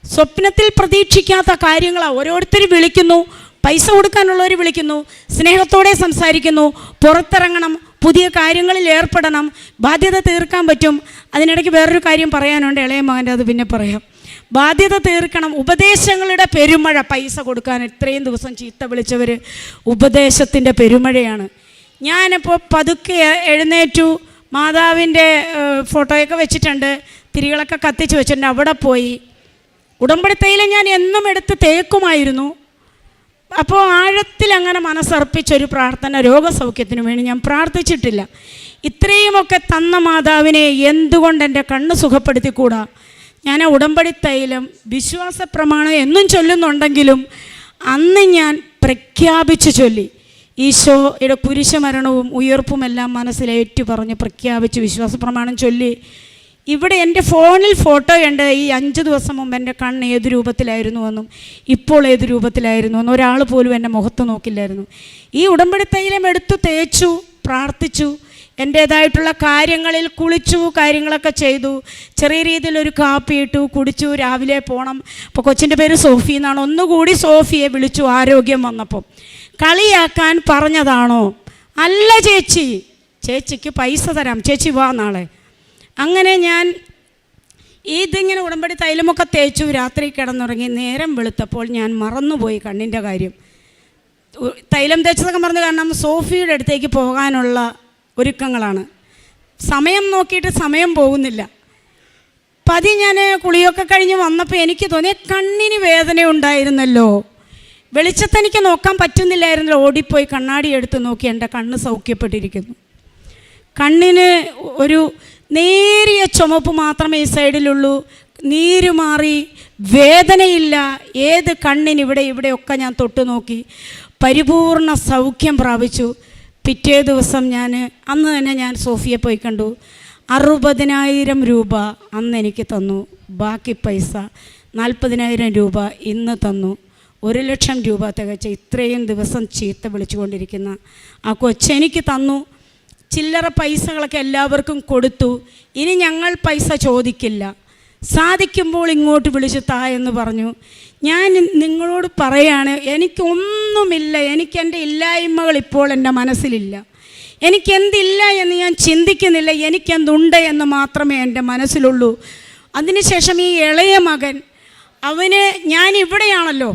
സ്വപ്നത്തിൽ പ്രതീക്ഷിക്കാത്ത കാര്യങ്ങളാണ്. ഓരോരുത്തരും വിളിക്കുന്നു, പൈസ കൊടുക്കാനുള്ളവർ വിളിക്കുന്നു, സ്നേഹത്തോടെ സംസാരിക്കുന്നു, പുറത്തിറങ്ങണം, പുതിയ കാര്യങ്ങളിൽ ഏർപ്പെടണം, ബാധ്യത തീർക്കാൻ പറ്റും. അതിനിടയ്ക്ക് വേറൊരു കാര്യം പറയാനുണ്ട്, ഇളയ മകൻ്റെ, അത് പിന്നെ പറയാം. ബാധ്യത തീർക്കണം, ഉപദേശങ്ങളുടെ പെരുമഴ. പൈസ കൊടുക്കാൻ ഇത്രയും ദിവസം ചീത്ത വിളിച്ചവർ, ഉപദേശത്തിൻ്റെ പെരുമഴയാണ്. ഞാനിപ്പോൾ പതുക്കെ എഴുന്നേറ്റു, മാതാവിൻ്റെ ഫോട്ടോയൊക്കെ വെച്ചിട്ടുണ്ട്, തിരികളൊക്കെ കത്തിച്ച് വെച്ചിട്ടുണ്ട്. അവിടെ പോയി ഉടമ്പടി തൈലം ഞാൻ എന്നും എടുത്ത് തേക്കുമായിരുന്നു. അപ്പോൾ ആഴത്തിൽ അങ്ങനെ മനസ്സർപ്പിച്ചൊരു പ്രാർത്ഥന രോഗസൗഖ്യത്തിന് വേണ്ടി ഞാൻ പ്രാർത്ഥിച്ചിട്ടില്ല. ഇത്രയുമൊക്കെ തന്ന മാതാവിനെ എന്തുകൊണ്ട് എൻ്റെ കണ്ണ് സുഖപ്പെടുത്തിക്കൂടാ? ഞാൻ ഉടമ്പടി തൈലം വിശ്വാസ പ്രമാണം എന്നും ചൊല്ലുന്നുണ്ടെങ്കിലും അന്ന് ഞാൻ പ്രഖ്യാപിച്ചു ചൊല്ലി. ഈശോയുടെ കുരിശുമരണവും ഉയർപ്പുമെല്ലാം മനസ്സിലേറ്റു പറഞ്ഞ് പ്രഖ്യാപിച്ച് വിശ്വാസ പ്രമാണം ചൊല്ലി. ഇവിടെ എൻ്റെ ഫോണിൽ ഫോട്ടോയുണ്ട്. ഈ 5 ദിവസം മുമ്പ് എൻ്റെ കണ്ണ് ഏത് രൂപത്തിലായിരുന്നു എന്നും ഇപ്പോൾ ഏത് രൂപത്തിലായിരുന്നു എന്നും ഒരാൾ പോലും എൻ്റെ മുഖത്ത് നോക്കില്ലായിരുന്നു. ഈ ഉടമ്പടി തൈലം എടുത്തു തേച്ചു, പ്രാർത്ഥിച്ചു, എൻ്റേതായിട്ടുള്ള കാര്യങ്ങളിൽ കുളിച്ചു, കാര്യങ്ങളൊക്കെ ചെയ്തു. ചെറിയ രീതിയിലൊരു കാപ്പി ഇട്ടു, കുടിച്ചു. രാവിലെ പോകണം. അപ്പോൾ കൊച്ചിൻ്റെ പേര് സോഫി എന്നാണ്. ഒന്നുകൂടി സോഫിയെ വിളിച്ചു. ആരോഗ്യം വന്നപ്പം കളിയാക്കാൻ പറഞ്ഞതാണോ? അല്ല ചേച്ചി, ചേച്ചിക്ക് പൈസ തരാം, ചേച്ചി വാ നാളെ. അങ്ങനെ ഞാൻ ഇതിങ്ങനെ ഉടമ്പടി തൈലമൊക്കെ തേച്ചു. രാത്രി കിടന്നുറങ്ങി. നേരം വെളുത്തപ്പോൾ ഞാൻ മറന്നുപോയി കണ്ണിൻ്റെ കാര്യം. തൈലം തേച്ചതൊക്കെ മറന്നു. കാരണം സോഫിയുടെ അടുത്തേക്ക് പോകാനുള്ള ഒരുക്കങ്ങളാണ്. സമയം നോക്കിയിട്ട് സമയം പോകുന്നില്ല. ഞാൻ കുളിയൊക്കെ കഴിഞ്ഞ് വന്നപ്പോൾ എനിക്ക് തോന്നി കണ്ണിന് വേദന ഉണ്ടായിരുന്നല്ലോ, വെളിച്ചത്തെനിക്ക് നോക്കാൻ പറ്റുന്നില്ലായിരുന്നല്ലോ. ഓടിപ്പോയി കണ്ണാടി എടുത്ത് നോക്കി, എൻ്റെ കണ്ണ് സൗഖ്യപ്പെട്ടിരിക്കുന്നു. കണ്ണിന് ഒരു നേരിയ ചുമപ്പ് മാത്രമേ ഈ സൈഡിലുള്ളൂ. നീര് മാറി, വേദനയില്ല. ഏത് കണ്ണിന് ഇവിടെയൊക്കെ ഞാൻ തൊട്ട് നോക്കി. പരിപൂർണ സൗഖ്യം പ്രാപിച്ചു. പിറ്റേ ദിവസം അന്ന് തന്നെ ഞാൻ സോഫിയെ പോയി കണ്ടു. 60,000 രൂപ അന്ന് എനിക്ക് തന്നു. ബാക്കി പൈസ 40,000 രൂപ ഇന്ന് തന്നു. 1,00,000 രൂപ തികച്ച ഇത്രയും ദിവസം ചീത്ത വിളിച്ചുകൊണ്ടിരിക്കുന്ന ആ കൊച്ചെനിക്ക് തന്നു. ചില്ലറ പൈസകളൊക്കെ എല്ലാവർക്കും കൊടുത്തു. ഇനി ഞങ്ങൾ പൈസ ചോദിക്കില്ല, സാധിക്കുമ്പോൾ ഇങ്ങോട്ട് വിളിച്ച് താ എന്ന് പറഞ്ഞു. ഞാൻ നിങ്ങളോട് പറയാണ്, എനിക്കൊന്നുമില്ല. എനിക്കെൻ്റെ ഇല്ലായ്മകൾ ഇപ്പോൾ എൻ്റെ മനസ്സിലില്ല. എനിക്കെന്തില്ല എന്ന് ഞാൻ ചിന്തിക്കുന്നില്ല. എനിക്കെന്തുണ്ട് എന്ന് മാത്രമേ എൻ്റെ മനസ്സിലുള്ളൂ. അതിനുശേഷം ഈ ഇളയ മകൻ, അവന് ഞാൻ ഇവിടെയാണല്ലോ,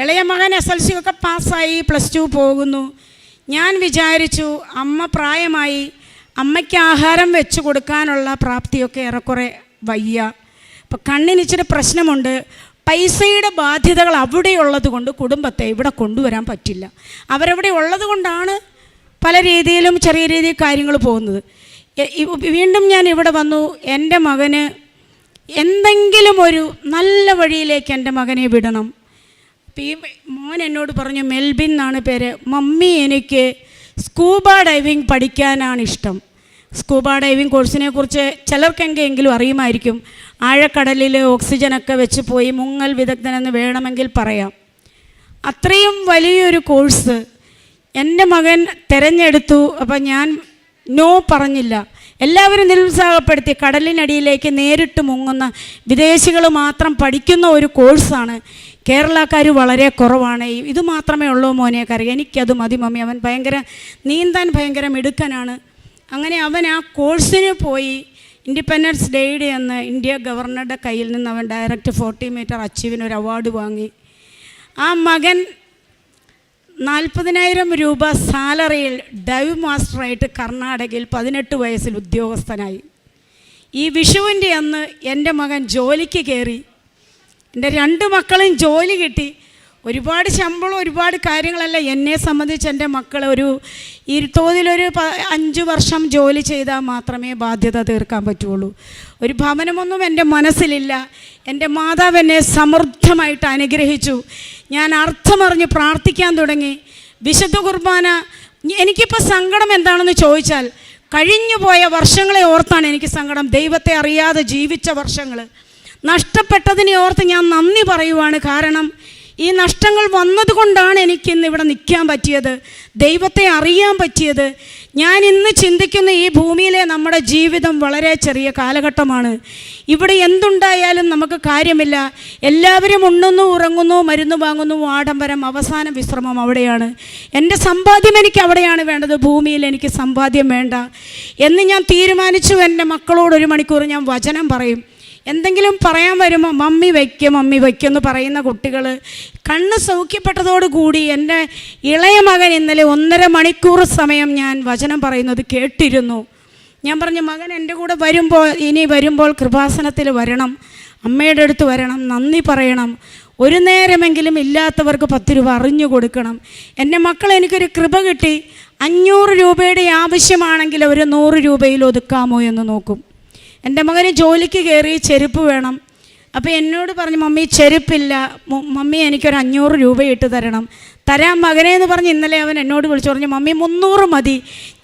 ഇളയ മകൻ SLC ഒക്കെ പാസ്സായി, +2 പോകുന്നു. ഞാൻ വിചാരിച്ചു അമ്മ പ്രായമായി, അമ്മയ്ക്ക് ആഹാരം വെച്ച് കൊടുക്കാനുള്ള പ്രാപ്തിയൊക്കെ ഏറെക്കുറെ വയ്യ. അപ്പം കണ്ണിന് ഇച്ചിരി പ്രശ്നമുണ്ട്. പൈസയുടെ ബാധ്യതകൾ അവിടെയുള്ളത് കൊണ്ട് കുടുംബത്തെ ഇവിടെ കൊണ്ടുവരാൻ പറ്റില്ല. അവരവിടെ ഉള്ളത് കൊണ്ടാണ് പല രീതിയിലും ചെറിയ രീതിയിൽ കാര്യങ്ങൾ പോകുന്നത്. വീണ്ടും ഞാൻ ഇവിടെ വന്നു. എൻ്റെ മകന് എന്തെങ്കിലും ഒരു നല്ല വഴിയിലേക്ക് എൻ്റെ മകനെ വിടണം. ഈ മോൻ എന്നോട് പറഞ്ഞു, മെൽബിൻ എന്നാണ് പേര്, മമ്മി എനിക്ക് സ്കൂബ ഡൈവിങ് പഠിക്കാനാണ് ഇഷ്ടം. സ്കൂബ ഡൈവിങ് കോഴ്സിനെ കുറിച്ച് ചിലർക്കെങ്കിലും അറിയുമായിരിക്കും. ആഴക്കടലിൽ ഓക്സിജനൊക്കെ വെച്ച് പോയി മുങ്ങൽ വിദഗ്ധനെന്ന് വേണമെങ്കിൽ പറയാം. അത്രയും വലിയൊരു കോഴ്സ് എൻ്റെ മകൻ തിരഞ്ഞെടുത്തു. അപ്പം ഞാൻ നോ പറഞ്ഞില്ല. എല്ലാവരും നിരുത്സാഹപ്പെടുത്തി. കടലിനടിയിലേക്ക് നേരിട്ട് മുങ്ങുന്ന വിദേശികൾ മാത്രം പഠിക്കുന്ന ഒരു കോഴ്സാണ്. കേരളക്കാർ വളരെ കുറവാണ്. ഇത് മാത്രമേ ഉള്ളൂ മോനെ കറിയാൻ. എനിക്കത് മതി മമ്മി. അവൻ നീന്താൻ ഭയങ്കര മിടുക്കനാണ്. അങ്ങനെ അവൻ ആ കോഴ്സിന് പോയി. ഇൻഡിപെൻഡൻസ് ഡേയുടെ അന്ന് ഇന്ത്യ ഗവർണറുടെ കയ്യിൽ നിന്ന് അവൻ ഡയറക്റ്റ് 40 മീറ്റർ അച്ചീവിന് ഒരു അവാർഡ് വാങ്ങി. ആ മകൻ 40,000 രൂപ സാലറിയിൽ ഡൈവ് മാസ്റ്ററായിട്ട് കർണാടകയിൽ 18 വയസ്സിൽ ഉദ്യോഗസ്ഥനായി. ഈ വിഷുവിൻ്റെ അന്ന് എൻ്റെ മകൻ ജോലിക്ക് കയറി. എൻ്റെ 2 മക്കളും ജോലി കിട്ടി. ഒരുപാട് ശമ്പളം, ഒരുപാട് കാര്യങ്ങളല്ല. എന്നെ സംബന്ധിച്ച് എൻ്റെ മക്കൾ ഈ തോതിലൊരു 5 വർഷം ജോലി ചെയ്താൽ മാത്രമേ ബാധ്യത തീർക്കാൻ പറ്റുള്ളൂ. ഒരു ഭവനമൊന്നും എൻ്റെ മനസ്സിലില്ല. എൻ്റെ മാതാവ് എന്നെ സമൃദ്ധമായിട്ട് അനുഗ്രഹിച്ചു. ഞാൻ അർത്ഥമറിഞ്ഞ് പ്രാർത്ഥിക്കാൻ തുടങ്ങി. വിശുദ്ധ കുർബാന. എനിക്കിപ്പോൾ സങ്കടം എന്താണെന്ന് ചോദിച്ചാൽ, കഴിഞ്ഞു പോയ വർഷങ്ങളെ ഓർത്താണ് എനിക്ക് സങ്കടം. ദൈവത്തെ അറിയാതെ ജീവിച്ച വർഷങ്ങൾ നഷ്ടപ്പെട്ടതിനെ ഓർത്ത് ഞാൻ നന്ദി പറയുവാണ്. കാരണം ഈ നഷ്ടങ്ങൾ വന്നതുകൊണ്ടാണ് എനിക്കിന്ന് ഇവിടെ നിൽക്കാൻ പറ്റിയത്, ദൈവത്തെ അറിയാൻ പറ്റിയത്. ഞാൻ ഇന്ന് ചിന്തിക്കുന്ന ഈ ഭൂമിയിലെ നമ്മുടെ ജീവിതം വളരെ ചെറിയ കാലഘട്ടമാണ്. ഇവിടെ എന്തുണ്ടായാലും നമുക്ക് കാര്യമില്ല. എല്ലാവരും ഉണ്ണുന്നു, ഉറങ്ങുന്നു, മരുന്ന് വാങ്ങുന്നു, ആഡംബരം, അവസാന വിശ്രമം അവിടെയാണ്. എൻ്റെ സമ്പാദ്യം എനിക്ക് അവിടെയാണ് വേണ്ടത്, ഭൂമിയിൽ എനിക്ക് സമ്പാദ്യം വേണ്ട എന്ന് ഞാൻ തീരുമാനിച്ചു. എൻ്റെ മക്കളോട് 1 മണിക്കൂർ ഞാൻ വചനം പറയും. എന്തെങ്കിലും പറയാൻ വരുമ്പോൾ മമ്മി വയ്ക്കുമെന്ന് പറയുന്ന കുട്ടികൾ കണ്ണ് സൗഖ്യപ്പെട്ടതോടുകൂടി എൻ്റെ ഇളയ മകൻ ഇന്നലെ 1.5 മണിക്കൂർ സമയം ഞാൻ വചനം പറയുന്നത് കേട്ടിരുന്നു. ഞാൻ പറഞ്ഞു, മകൻ എൻ്റെ കൂടെ വരുമ്പോൾ കൃപാസനത്തിൽ വരണം, അമ്മയുടെ അടുത്ത് വരണം, നന്ദി പറയണം, ഒരു നേരമെങ്കിലും ഇല്ലാത്തവർക്ക് 10 രൂപ അറിഞ്ഞു കൊടുക്കണം. എൻ്റെ മക്കൾ എനിക്കൊരു കൃപ കിട്ടി. 500 രൂപയുടെ ആവശ്യമാണെങ്കിൽ ഒരു 100 രൂപയിൽ ഒതുക്കാമോ എന്ന് നോക്കും. എൻ്റെ മകന് ജോലിക്ക് കയറി, ചെരുപ്പ് വേണം. അപ്പോൾ എന്നോട് പറഞ്ഞു, മമ്മി ചെരുപ്പില്ല, മമ്മി എനിക്കൊരു 500 രൂപ ഇട്ട് തരാം മകനെ എന്ന് പറഞ്ഞ് ഇന്നലെ അവൻ എന്നോട് വിളിച്ചു പറഞ്ഞു, മമ്മി 300 മതി.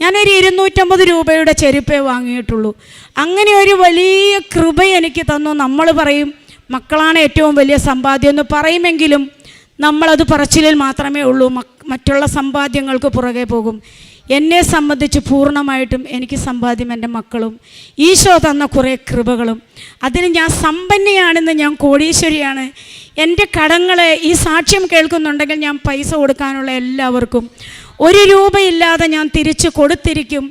ഞാനൊരു 250 രൂപയുടെ ചെരുപ്പേ വാങ്ങിയിട്ടുള്ളൂ. അങ്ങനെ ഒരു വലിയ കൃപ എനിക്ക് തന്നു. നമ്മൾ പറയും മക്കളാണ് ഏറ്റവും വലിയ സമ്പാദ്യം എന്ന് പറയുമെങ്കിലും നമ്മളത് പറച്ചിലിൽ മാത്രമേ ഉള്ളൂ. മറ്റുള്ള സമ്പാദ്യങ്ങൾക്ക് പുറകെ പോകും. എന്നെ സംബന്ധിച്ച് പൂർണ്ണമായിട്ടും എനിക്ക് സമ്പാദ്യം എൻ്റെ മക്കളും ഈശോ തന്ന കുറേ കൃപകളും. അതിന് ഞാൻ സമ്പന്നയാണെന്ന്, ഞാൻ കോടീശ്വരിയാണ്. എൻ്റെ കടങ്ങളെ ഈ സാക്ഷ്യം കേൾക്കുന്നുണ്ടെങ്കിൽ ഞാൻ പൈസ കൊടുക്കാനുള്ള എല്ലാവർക്കും 1 രൂപയില്ലാതെ ഞാൻ തിരിച്ച് കൊടുത്തിരിക്കും.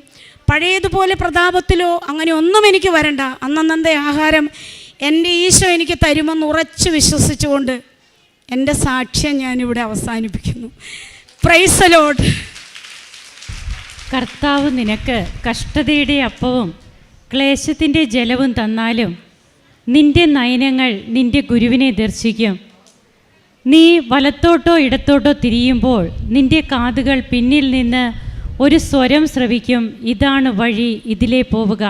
പഴയതുപോലെ പ്രതാപത്തിലോ അങ്ങനെ ഒന്നും എനിക്ക് വരണ്ട. അന്നന്നത്തെ ആഹാരം എൻ്റെ ഈശോ എനിക്ക് തരുമെന്ന് ഉറച്ച് വിശ്വസിച്ചുകൊണ്ട് എൻ്റെ സാക്ഷ്യം ഞാനിവിടെ അവസാനിപ്പിക്കുന്നു. Praise the Lord. കർത്താവ് നിനക്ക് കഷ്ടതയുടെ അപ്പവും ക്ലേശത്തിൻ്റെ ജലവും തന്നാലും നിൻ്റെ നയനങ്ങൾ നിൻ്റെ ഗുരുവിനെ ദർശിക്കും. നീ വലത്തോട്ടോ ഇടത്തോട്ടോ തിരിയുമ്പോൾ നിൻ്റെ കാതുകൾ പിന്നിൽ നിന്ന് ഒരു സ്വരം ശ്രവിക്കും, ഇതാണ് വഴി, ഇതിലേ പോവുക.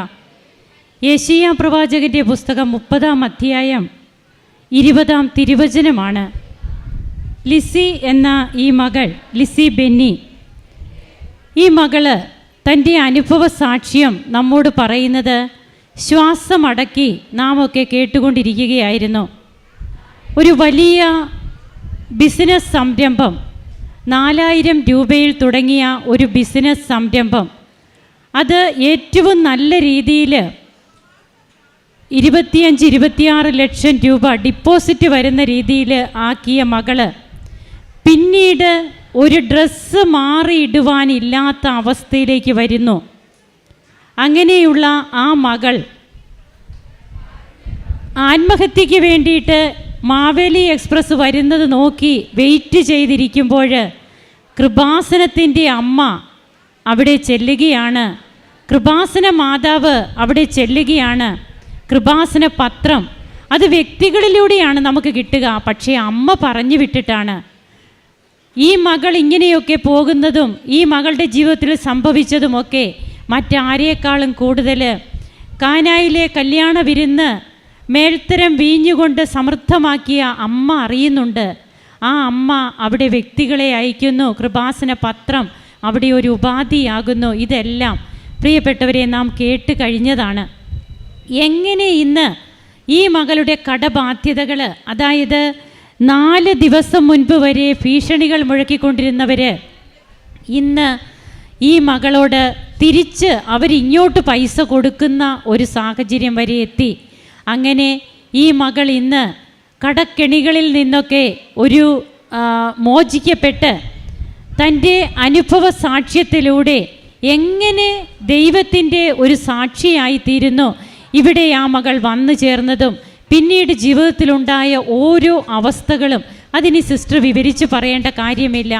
യെശയ്യാ പ്രവാചകൻ്റെ പുസ്തകം 30-ാം അധ്യായം 20-ാം തിരുവചനമാണ്. ലിസി എന്ന ഈ മകൾ, ലിസി ബെന്നി, ഈ മകള് തൻ്റെ അനുഭവ സാക്ഷ്യം നമ്മോട് പറയുന്നത് ശ്വാസമടക്കി നാം ഒക്കെ കേട്ടുകൊണ്ടിരിക്കുകയായിരുന്നു. ഒരു വലിയ ബിസിനസ് സംരംഭം, 4000 രൂപയിൽ തുടങ്ങിയ ഒരു ബിസിനസ് സംരംഭം, അത് ഏറ്റവും നല്ല രീതിയിൽ 25-26 ലക്ഷം രൂപ ഡിപ്പോസിറ്റ് വരുന്ന രീതിയിൽ ആക്കിയ മകള് പിന്നീട് ഒരു ഡ്രസ്സ് മാറിയിടുവാനില്ലാത്ത അവസ്ഥയിലേക്ക് വരുന്നു. അങ്ങനെയുള്ള ആ മകൾ ആത്മഹത്യക്ക് വേണ്ടിയിട്ട് മാവേലി എക്സ്പ്രസ് വരുന്നത് നോക്കി വെയിറ്റ് ചെയ്തിരിക്കുമ്പോൾ കൃപാസനത്തിൻ്റെ അമ്മ അവിടെ ചെല്ലുകയാണ്, കൃപാസന മാതാവ് അവിടെ ചെല്ലുകയാണ്. കൃപാസന പത്രം അത് വ്യക്തികളിലൂടെയാണ് നമുക്ക് കിട്ടുക, പക്ഷേ അമ്മ പറഞ്ഞു വിട്ടിട്ടാണ്. ഈ മകൾ ഇങ്ങനെയൊക്കെ പോകുന്നതും ഈ മകളുടെ ജീവിതത്തിൽ സംഭവിച്ചതുമൊക്കെ മറ്റാരേക്കാളും കൂടുതൽ കാനായിലെ കല്യാണ വിരുന്ന് മേൽത്തരം വീഞ്ഞുകൊണ്ട് സമൃദ്ധമാക്കിയ അമ്മ അറിയുന്നുണ്ട്. ആ അമ്മ അവിടെ വ്യക്തികളെ അയക്കുന്നു, കൃപാസന പത്രം അവിടെ ഒരു ഉപാധിയാകുന്നു. ഇതെല്ലാം പ്രിയപ്പെട്ടവരെ നാം കേട്ട് കഴിഞ്ഞതാണ്. എങ്ങനെ ഇന്ന് ഈ മകളുടെ കടബാധ്യതകൾ, അതായത് 4 ദിവസം മുൻപ് വരെ ഭീഷണികൾ മുഴക്കിക്കൊണ്ടിരുന്നവർ ഇന്ന് ഈ മകളോട് തിരിച്ച് അവരിങ്ങോട്ട് പൈസ കൊടുക്കുന്ന ഒരു സാഹചര്യം വരെ എത്തി. അങ്ങനെ ഈ മകൾ ഇന്ന് കടക്കെണികളിൽ നിന്നൊക്കെ മോചിക്കപ്പെട്ട് തൻ്റെ അനുഭവ സാക്ഷ്യത്തിലൂടെ എങ്ങനെ ദൈവത്തിൻ്റെ ഒരു സാക്ഷിയായിത്തീരുന്നു ഇവിടെ ആ മകൾ വന്നു ചേർന്നതും പിന്നീട് ജീവിതത്തിലുണ്ടായ ഓരോ അവസ്ഥകളും അതിന് സിസ്റ്റർ വിവരിച്ച് പറയേണ്ട കാര്യമില്ല.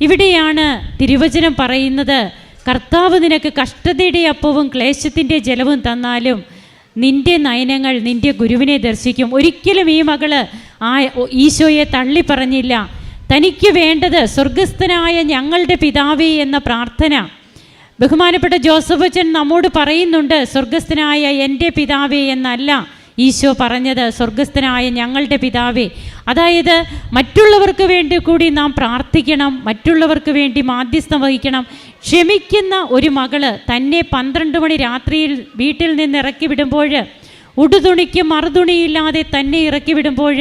ഇവിടെയാണ് തിരുവചനം പറയുന്നത്, കർത്താവ് നിനക്ക് കഷ്ടതയുടെ അപ്പവും ക്ലേശത്തിൻ്റെ ജലവും തന്നാലും നിൻ്റെ നയനങ്ങൾ നിൻ്റെ ഗുരുവിനെ ദർശിക്കും. ഒരിക്കലും ഈ മകള് ഈശോയെ തള്ളി പറഞ്ഞില്ല. തനിക്ക് വേണ്ടത് സ്വർഗസ്ഥനായ ഞങ്ങളുടെ പിതാവേ എന്ന പ്രാർത്ഥന. ബഹുമാനപ്പെട്ട ജോസഫ് അച്ഛൻ നമ്മോട് പറയുന്നുണ്ട്, സ്വർഗസ്ഥനായ എൻ്റെ പിതാവേ എന്നല്ല ഈശോ പറഞ്ഞത്, സ്വർഗസ്ഥനായ ഞങ്ങളുടെ പിതാവേ. അതായത് മറ്റുള്ളവർക്ക് വേണ്ടി കൂടി നാം പ്രാർത്ഥിക്കണം, മറ്റുള്ളവർക്ക് വേണ്ടി മാധ്യസ്ഥം വഹിക്കണം. ക്ഷമിക്കുന്ന ഒരു മകള് തന്നെ 12 മണി രാത്രിയിൽ വീട്ടിൽ നിന്ന് ഇറക്കി വിടുമ്പോൾ, ഉടുതുണിക്ക് മറുതുണിയില്ലാതെ തന്നെ ഇറക്കി വിടുമ്പോൾ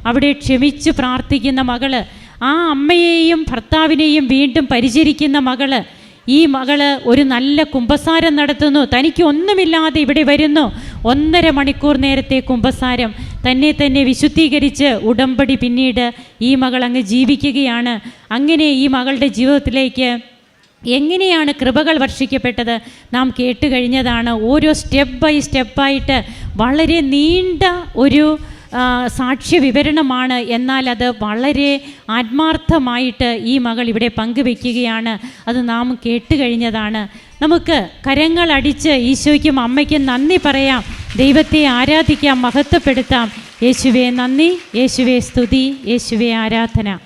അവിടെ ക്ഷമിച്ച് പ്രാർത്ഥിക്കുന്ന മകള്, ആ അമ്മയെയും ഭർത്താവിനെയും വീണ്ടും പരിചരിക്കുന്ന മകള്, ഈ മകള് ഒരു നല്ല കുമ്പസാരം നടത്തുന്നു. തനിക്ക് ഒന്നുമില്ലാതെ ഇവിടെ വരുന്നു. 1.5 മണിക്കൂർ നേരത്തെ കുമ്പസാരം, തന്നെ വിശുദ്ധീകരിച്ച് ഉടമ്പടി പിന്നീട് ഈ മകൾ അങ്ങ് ജീവിക്കുകയാണ്. അങ്ങനെ ഈ മകളുടെ ജീവിതത്തിലേക്ക് എങ്ങനെയാണ് കൃപകൾ വർഷിക്കപ്പെട്ടത് നാം കേട്ട് കഴിഞ്ഞതാണ്. ഓരോ സ്റ്റെപ്പ് ബൈ സ്റ്റെപ്പായിട്ട് വളരെ നീണ്ട ഒരു സാക്ഷ്യ വിവരണമാണ്. എന്നാൽ അത് വളരെ ആത്മാർത്ഥമായിട്ട് ഈ മകൾ ഇവിടെ പങ്കുവെക്കുകയാണ്. അത് നാം കേട്ട് കഴിഞ്ഞതാണ്. നമുക്ക് കരങ്ങളടിച്ച് ഈശോയ്ക്കും അമ്മയ്ക്കും നന്ദി പറയാം, ദൈവത്തെ ആരാധിക്കാം, മഹത്വപ്പെടുത്താം. യേശുവേ നന്ദി, യേശുവേ സ്തുതി, യേശുവേ ആരാധന.